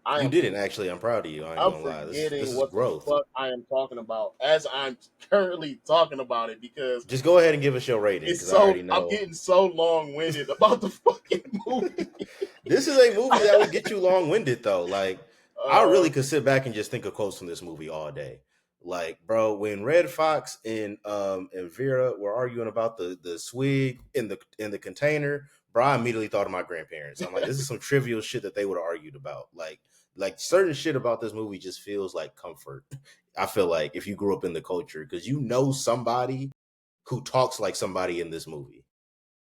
I You am didn't actually. I'm proud of you. I ain't I'm gonna lie. This forgetting is what the growth. fuck I am talking about as I'm currently talking about it because Just go ahead and give us your rating it's because I so already I'm know. getting so long winded about the fucking movie. This is a movie that will get you long winded though. Like I really um, could sit back and just think of quotes from this movie all day. Like, bro, when Red Fox and Vera were arguing about the swig in the container, bro, I immediately thought of my grandparents. I'm like, this is some trivial shit that they would have argued about. Like certain shit about this movie just feels like comfort. I feel like if you grew up in the culture, because you know somebody who talks like somebody in this movie.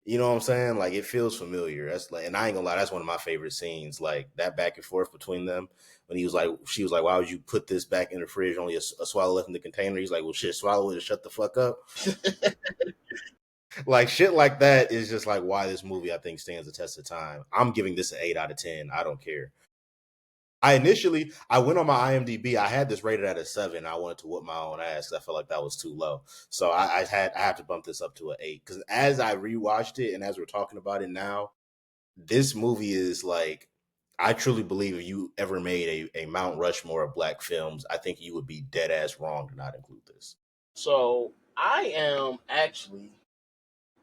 You know what I'm saying? Like it feels familiar. That's like, and I ain't gonna lie, that's one of my favorite scenes. Like that back and forth between them when he was like, she was like, "Why would you put this back in the fridge? Only a swallow left in the container." He's like, "Well, shit, swallow it and shut the fuck up." Like shit like that is just like why this movie I think stands the test of time. I'm giving this an 8 out of 10. I don't care. I went on my IMDb. I had this rated at a 7. I wanted to whoop my own ass because I felt like that was too low. So I have to bump this up to an 8 because as I rewatched it and as we're talking about it now, this movie is like I truly believe if you ever made a Mount Rushmore of black films, I think you would be dead ass wrong to not include this. so I am actually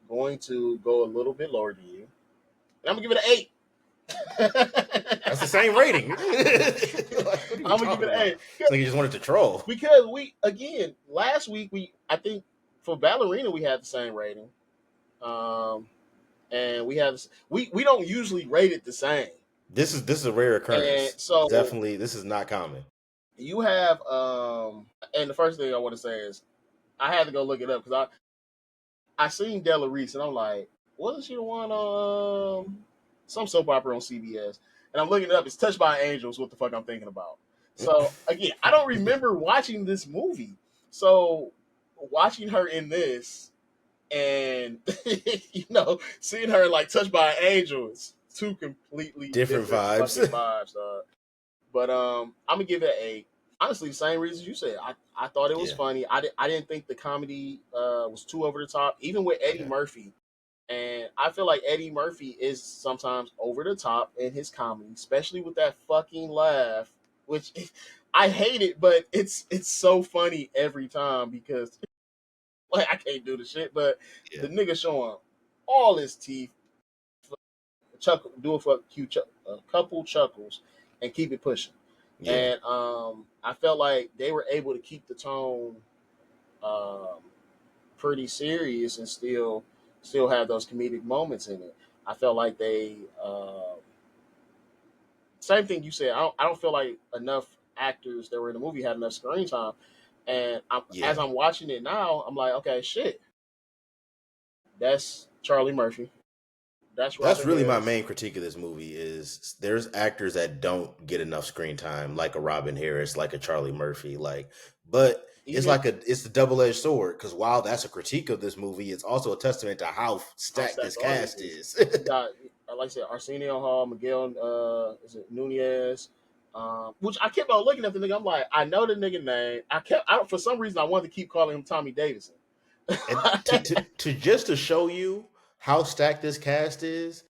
going to go a little bit lower than you, and I'm gonna give it an 8. That's the same rating. Like, what are we I'm gonna give talking it an about? 8 This nigga just wanted to troll. because we again last week we I think for Ballerina we had the same rating, and we don't usually rate it the same, This is a rare and occurrence. so Definitely, this is not common. you have and the first thing I want to say is I had to go look it up because I seen Della Reese and I'm like, wasn't she the one on some soap opera on CBS? And I'm looking it up. It's Touched by Angels. What the fuck I'm thinking about? So again, I don't remember watching this movie. So watching her in this and seeing her like Touched by Angels, two completely Different different vibes. fucking vibes. But I'm gonna give it a honestly the same reasons you said. I thought it was Yeah, funny. I didn't think the comedy was too over the top, even with Eddie yeah, Murphy. And I feel like Eddie Murphy is sometimes over the top in his comedy, especially with that fucking laugh, which I hate it, but it's so funny every time because like I can't do the shit, but yeah, the nigga showing all his teeth, chuckle, do it for a couple chuckles, and keep it pushing. yeah, And I felt like they were able to keep the tone um, pretty serious and still have those comedic moments in it. I felt like they same thing you said. I don't feel like enough actors that were in the movie had enough screen time. And as yeah. I'm watching it now, I'm like, okay, shit, that's Charlie Murphy, that's That's Robin really my Harris. main critique of this movie is there's actors that don't get enough screen time, like a Robin Harris, like a Charlie Murphy, but Even it's a double edged sword because while that's a critique of this movie, it's also a testament to how how stacked this stacked the audience cast is. is. You got, like I said, Arsenio Hall, Miguel, is it Nunez? Which I kept on looking at the nigga. I'm like, I know the nigga name. For some reason, I wanted to keep calling him Tommy Davidson. And to just to show you how stacked this cast is,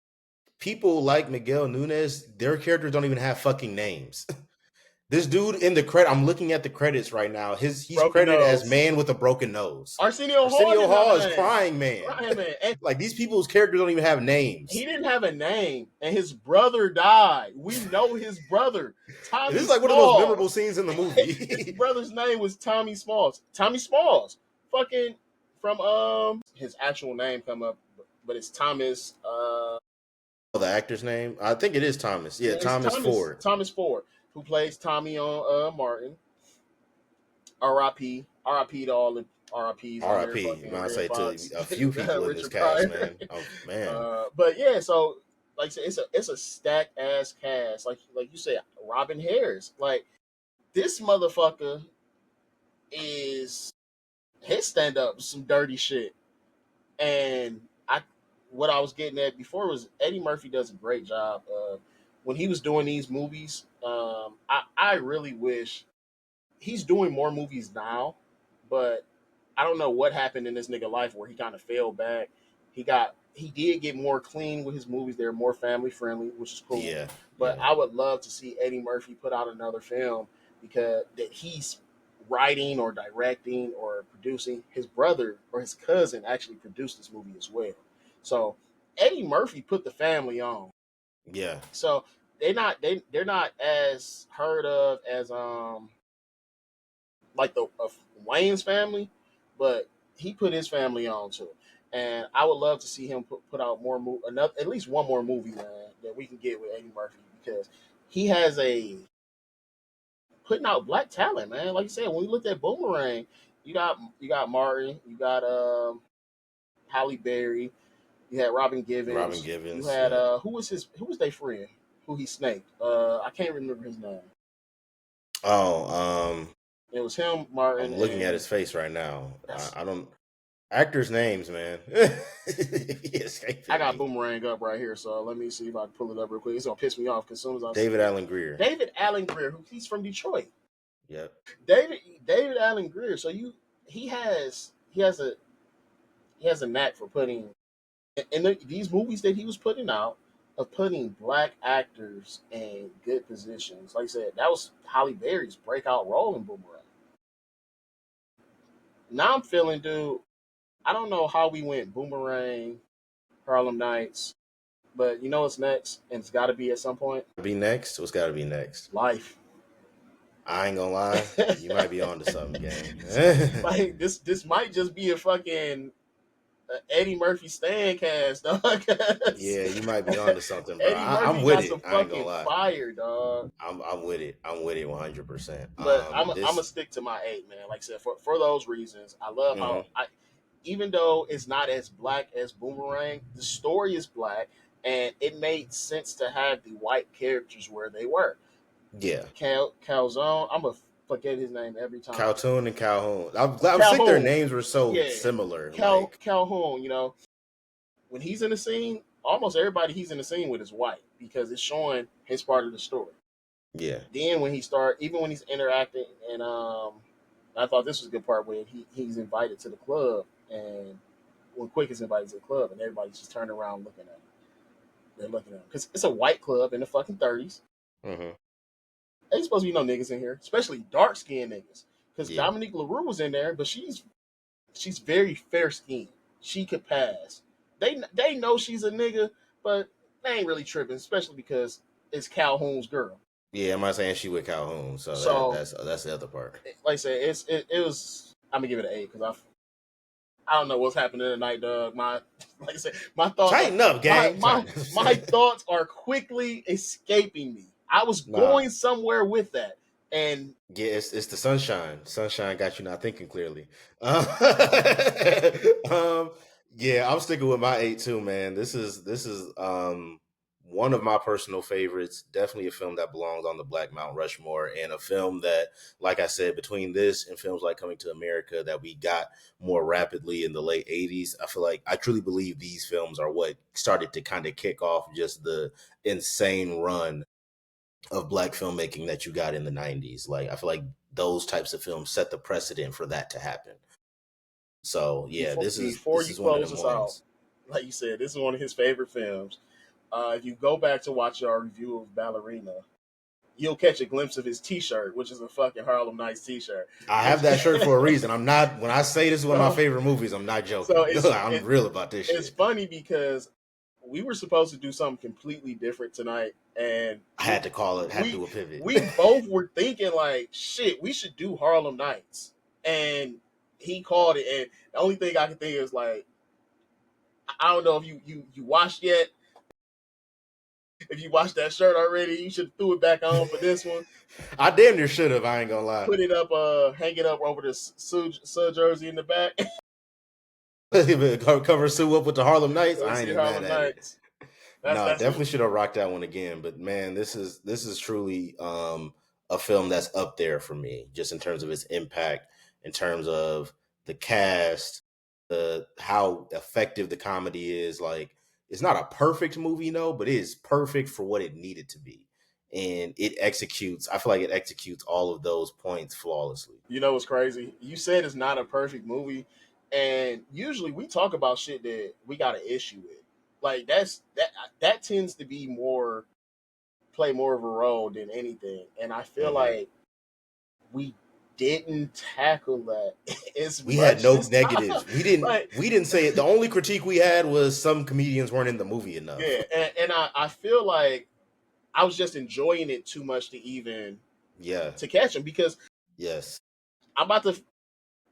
people like Miguel Nunez, their characters don't even have fucking names. This dude in the credit, I'm looking at the credits right now. He's Broken credited as nose. man with a broken nose. Arsenio Hall Arsenio didn't have a Hall is name. crying man. Right, man. And Like these people's characters don't even have he names. didn't have a name, and his brother died. We know his brother, And this Tommy is like one of the most memorable Smalls. scenes in the His movie. brother's name was Tommy Smalls. Tommy Smalls, fucking from his actual name come up, but it's Thomas. The actor's name, I think it is Thomas. Yeah, Yeah, it's Thomas Thomas Ford. Thomas Ford who plays Tommy on Martin. R.I.P. R.I.P. to all the RIPs on there, R.I.P. fucking Man, I Red say to Fox, a few people in this Richard cast, Pryor. man. Oh man, But yeah, so like I said, it's a stacked ass cast. Like you said, Robin Harris. Like this motherfucker is his stand up some dirty shit. And I what I was getting at before was Eddie Murphy does a great job when he was doing these movies. I really wish he's doing more movies now, but I don't know what happened in this nigga life where he kind of fell back. He did get more clean with his movies. They're more family friendly, which is cool. yeah, But yeah, I would love to see Eddie Murphy put out another film because that he's writing or directing or producing. His brother or his cousin actually produced this movie as well. So Eddie Murphy put the family on. yeah. So they're not as heard of as like the of Wayne's family, but he put his family on too. And I would love to see him put out more another at least one more movie, man, that we can get with Eddie Murphy because he has a putting out black talent, man. Like you said, when we looked at Boomerang, you got Martin, you got Halle Berry, you had Robin Robin Givens, you Givens. had Yeah. who was their friend who he snaked? I can't remember his name. Oh, It was him, Martin, I'm looking at and his face right now. that's I don't actors' names, man. He I escaping got me. Boomerang up right here, so let me see if I can pull it up real quick. It's gonna piss me off because as soon as I see David it, Allen Greer. David Allen Greer, who he's from Detroit. Yep. David Allen Greer. So he has a knack for putting in these movies that he was putting out of putting black actors in good positions. Like I said, that was Halle Berry's breakout role in Boomerang. Now I'm feeling, dude. I don't know how we went Boomerang, Harlem Nights, but you know what's next, and it's got to be at some point. Be next. What's got to be next? Life. I ain't gonna lie. You might be on to something, gang. Like this might just be a fucking Eddie Murphy stand cast, dog. 'Cause Yeah, you might be on to something, bro. Eddie I'm Murphy with got it. some I ain't gonna fucking lie. fire, dog. I'm with it. I'm with it 100%. But I'm gonna This. stick to my eight, man. Like I said, for those reasons, I love how Hmm. I even though it's not as black as Boomerang, the story is black, and it made sense to have the white characters where they were. Yeah. Calzone, I'm gonna forget his name every time. Calhoun and Calhoun. I'm glad. I'm sick. Their Calhoun, names were so yeah, similar. Like, Calhoun. You know, when he's in the scene, almost everybody he's in the scene with is white because it's showing his part of the story. yeah, Then when he start, even when he's interacting, and I thought this was a good part when he's invited to the club, and when Quick is invited to the club, and everybody's just turning around looking at him. They're looking at him because it's a white club in the fucking 30s. hmm, Ain't supposed to be no niggas in here, especially dark skinned niggas. Because yeah, Dominique LaRue was in there, but she's very fair skinned. She could pass. They know she's a nigga, but they ain't really tripping, especially because it's Calhoun's girl. yeah. I'm not saying she with Calhoun, so So, that's the other part. like I said, it was. I'm gonna give it an eight because I don't know what's happening tonight, Doug. My like I said, my thoughts are Tighten up, my gang. my my thoughts are quickly escaping me. I was Nah, going somewhere with that, and yeah, it's the sunshine. Sunshine got you not thinking clearly. Um, um, yeah, I'm sticking with my eight too, man. This is one of my personal favorites. Definitely a film that belongs on the Black Mount Rushmore, and a film that, like I said, between this and films like Coming to America that we got more rapidly in the late '80s, I feel like I truly believe these films are what started to kind of kick off just the insane run of black filmmaking that you got in the 90s. Like I feel like those types of films set the precedent for that to happen. So yeah, before this is before this you is one of close them us out, ones. like you said, this is one of his favorite films. If you go back to watch our review of Ballerina, you'll catch a glimpse of his T-shirt, which is a fucking Harlem Nights T-shirt. I have Which that shirt for a reason. I'm not when I say this is one of my so favorite movies, I'm not so joking. I'm it, real about this it's shit. funny because we were supposed to do something completely different tonight, and I had to call it, had to we do a pivot. we both were thinking like, shit, we should do Harlem Nights, and he called it, and the only thing I can think is like, I don't know if you watched yet. If you washed that shirt already, you should have threw it back on for this one. I damn near should have. I ain't gonna lie. Put it up, hang it up over the Sue jersey in the back. Cover Sue up with the Harlem Nights. Go I ain't see even mad Harlem at it. Nights. No, That's definitely should have rocked that one again. But man, this is truly a film that's up there for me, just in terms of its impact, in terms of the cast, the how effective the comedy is. Like, it's not a perfect movie, no, but it is perfect for what it needed to be, and it executes. I feel like it executes all of those points flawlessly. You know what's crazy? You said it's not a perfect movie, and usually we talk about shit that we got an issue with. Like that tends to be more play more of a role than anything, and I feel Hmm. like we didn't tackle that as We had much no this time. negatives. We didn't. Like, We didn't say it. The only critique we had was some comedians weren't in the movie enough. yeah, and I feel like I was just enjoying it too much to even Yeah. to catch them because Yes. I'm about to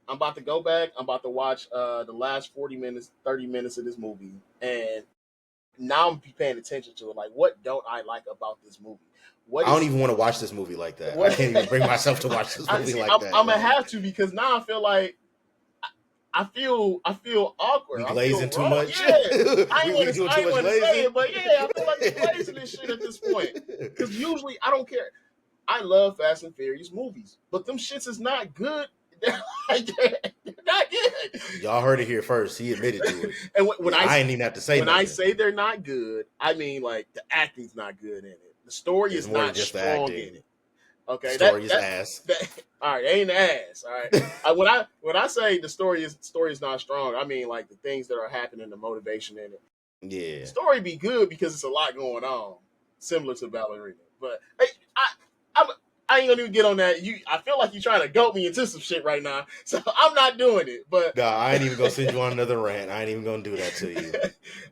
I'm about to go back. I'm about to watch the last 40 minutes, 30 minutes of this movie, and now I'm paying attention to it. Like, what don't I like about this movie? What I don't is even want to watch this movie like that. I what? can't even bring myself to watch this movie See, like that, I'm gonna man. have to because now I feel like I feel awkward. We I feel glazing too wrong. much. Yeah, We doing I too ain't much want to say glazing. it, but yeah, I feel like we glazing this shit at this point. Because usually I don't care. I love Fast and Furious movies, but them shits is not good. They're not good. Y'all heard it here first. He admitted to it. And I ain't even have to say when I nothing. say they're not good, I mean like the acting's not good in it. The story It's is more than not just the strong acting. in it. The Okay, story is ass. all right, ain't ass. All right, when I say the story is not strong, I mean like the things that are happening, the motivation in it. The Yeah. story be good because it's a lot going on, similar to Ballerina. But hey, I'm I ain't gonna even get on that. I feel like you're trying to goat me into some shit right now, so I'm not doing it. But Nah, I ain't even gonna send you on another rant. I ain't even gonna do that to you.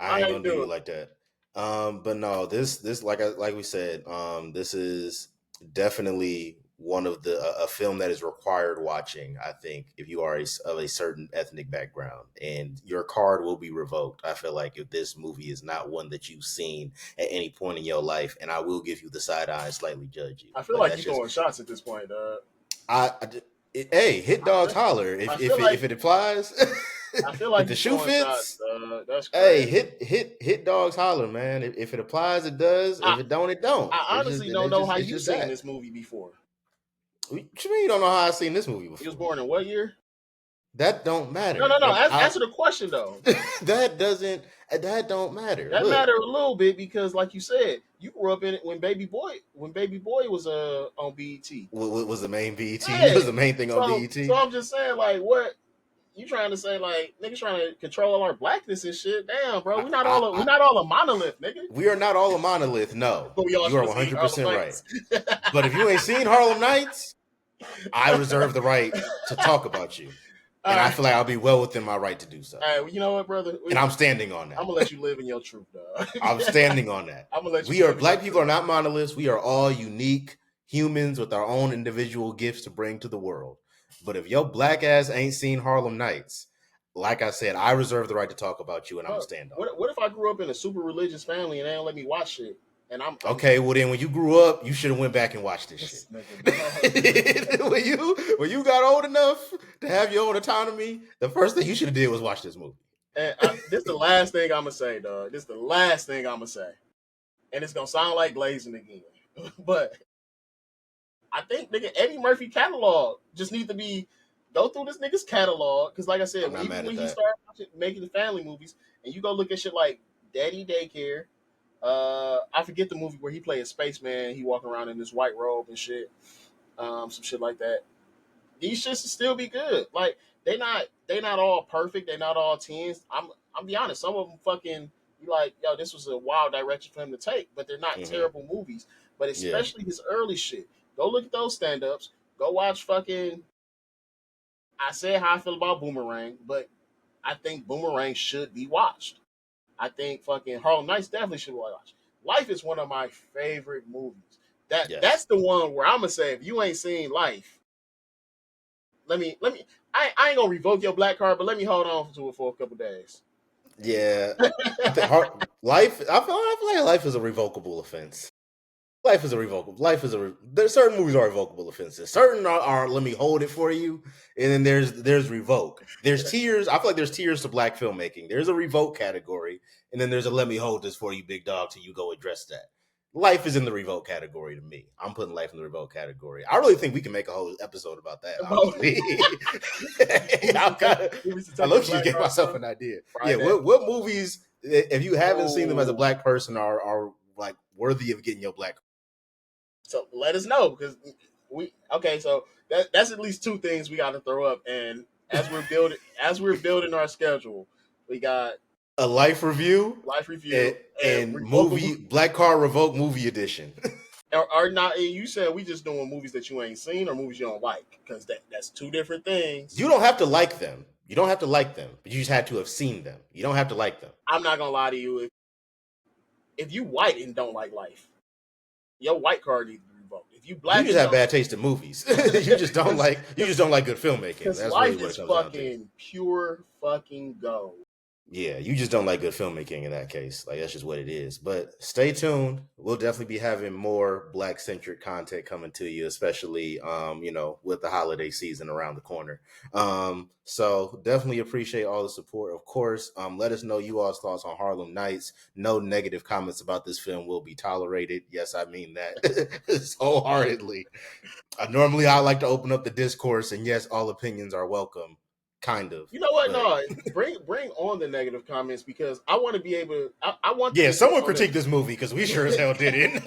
I I ain't ain't gonna do you doing like that. But no, this like we said, this is definitely one of the a film that is required watching. I think if you are of a certain ethnic background, and your card will be revoked. I feel like if this movie is not one that you've seen at any point in your life, and I will give you the side eye and slightly judge you. I feel But like that's you're just throwing shots at this point, dog. hey, hit I dogs feel, holler I if feel like it applies. I feel If like the you're shoe throwing shots, fits, dog. That's hey, crazy. hit dogs holler, man. If it applies, it does. I If it don't, it don't. I honestly don't know how It's you just seen that. this movie before. What you mean you don't know how I seen this movie You was before? born in what year? That don't No, matter. no, no. Answer the question though. That doesn't that don't matter. That Look, matter a little bit because, like you said, you grew up in it when Baby Boy was on BET. what was the main BET? Yeah. Was the main thing on So BET? I'm just saying, like, what you trying to say? Like, niggas trying to control all our blackness and shit. Damn, bro, we I not all a monolith, nigga. we are not all a monolith. No, But we all you should are have seen Harlem 100% right. Nights. But if you ain't seen Harlem Nights, I reserve the right to talk about you. All And I right, feel like I'll be well within my right to do so. all right. Well, you know what, brother? And I'm standing on I'm that. gonna let you live in your truth, dog. I'm standing on that. I'm gonna let you We are live in your black people truth. are not monoliths. We are all unique humans with our own individual gifts to bring to the world. But if your black ass ain't seen Harlem Nights, like I said, I reserve the right to talk about you and I'm gonna Bro, stand on what if I grew up in a super religious family and they don't let me watch shit? And it. Okay, well then when you grew up, you should have went back and watched this shit. this nigga, dog. When you got old enough to have your own autonomy, the first thing you should have did was watch this movie. And this the last thing I'm gonna say, dog. This the last thing I'm gonna say, and it's gonna sound like glazing again, but I think nigga Eddie Murphy catalog just need to be go through this nigga's catalog because, like I said, I'm not even mad at when he that. started making the family movies, and you go look at shit like Daddy Daycare. I forget the movie where he played a spaceman. He walking around in this white robe and shit. Some shit like that. These shits will still be good. Like they not all perfect. They not all tens. I'm be honest. Some of them fucking you like yo. This was a wild direction for him to take, but they're not Hmm. terrible movies. But Yeah. especially his early shit. Go look at those stand ups. Go watch fucking. I said how I feel about Boomerang, but I think Boomerang should be watched. I think fucking Harlem Nights definitely should be watched. Life is one of my favorite movies. Yes. That's the one where I'm gonna say if you ain't seen Life, let me I ain't gonna revoke your black card, but let me hold on to it for a couple days. Yeah, I think life. I feel like life is a revocable offense. Life is a revocable. Life is a. There's certain movies are revocable offenses. Certain are let me hold it for you, and then there's revoke. There's tiers. I feel like there's tiers to black filmmaking. There's a revoke category, and then there's a let me hold this for you, big dog, till you go address that. Life is in the revoke category to me. I'm putting life in the revoke category. I really think we can make a whole episode about that. About Honestly, movies I'm to take kind of. movies to I take your look, you black gave card myself from. an idea. Yeah, Friday. what movies, if you haven't seen them as a Oh, black person, are like worthy of getting your black. so let us know because we okay. So that's at least two things we got to throw up. And as we're building our schedule, we got A life review life review and and revocable movie Black Car Revoke movie edition. or not. And you said we just doing movies that you ain't seen or movies you don't like because that's two different things. You don't have to like them. You don't have to like them, but you just had to have seen them. You don't have to like them. I'm not gonna lie to you. If you white and don't like life, your white card needs to be revoked. If you You black just and have don't, bad taste in movies. You just don't like good filmmaking. because That's really life what it is comes down to. fucking pure fucking gold. Yeah, you just don't like good filmmaking in that case. Like that's just what it is. But stay tuned. We'll definitely be having more black centric content coming to you, especially with the holiday season around the corner. So definitely appreciate all the support. Of course, let us know you all's thoughts on Harlem Nights. No negative comments about this film will be tolerated. Yes, I mean that wholeheartedly. Normally I like to open up the discourse, and yes, all opinions are welcome. Kind of. You know what? But No, bring on the negative comments because I want to be able to. I want yeah, this to someone go to. critique this movie because we sure as hell didn't.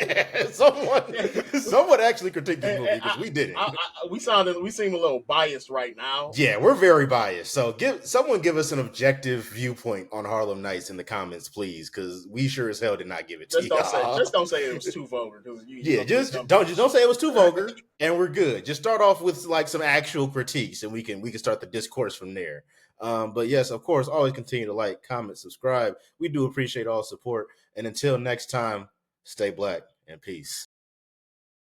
someone actually critiqued this movie And because we didn't. we seem a little biased right now. Yeah, we're very biased. So give us an objective viewpoint on Harlem Nights in the comments, please, because we sure as hell did not give it to Just y'all. don't say it was too vulgar because you Yeah, gonna get just some don't bitch. say it was too vulgar, and we're good. Just start off with like some actual critiques, and we can start the discourse from there. But yes, of course, always continue to like, comment, subscribe. We do appreciate all support, and until next time, stay black and peace.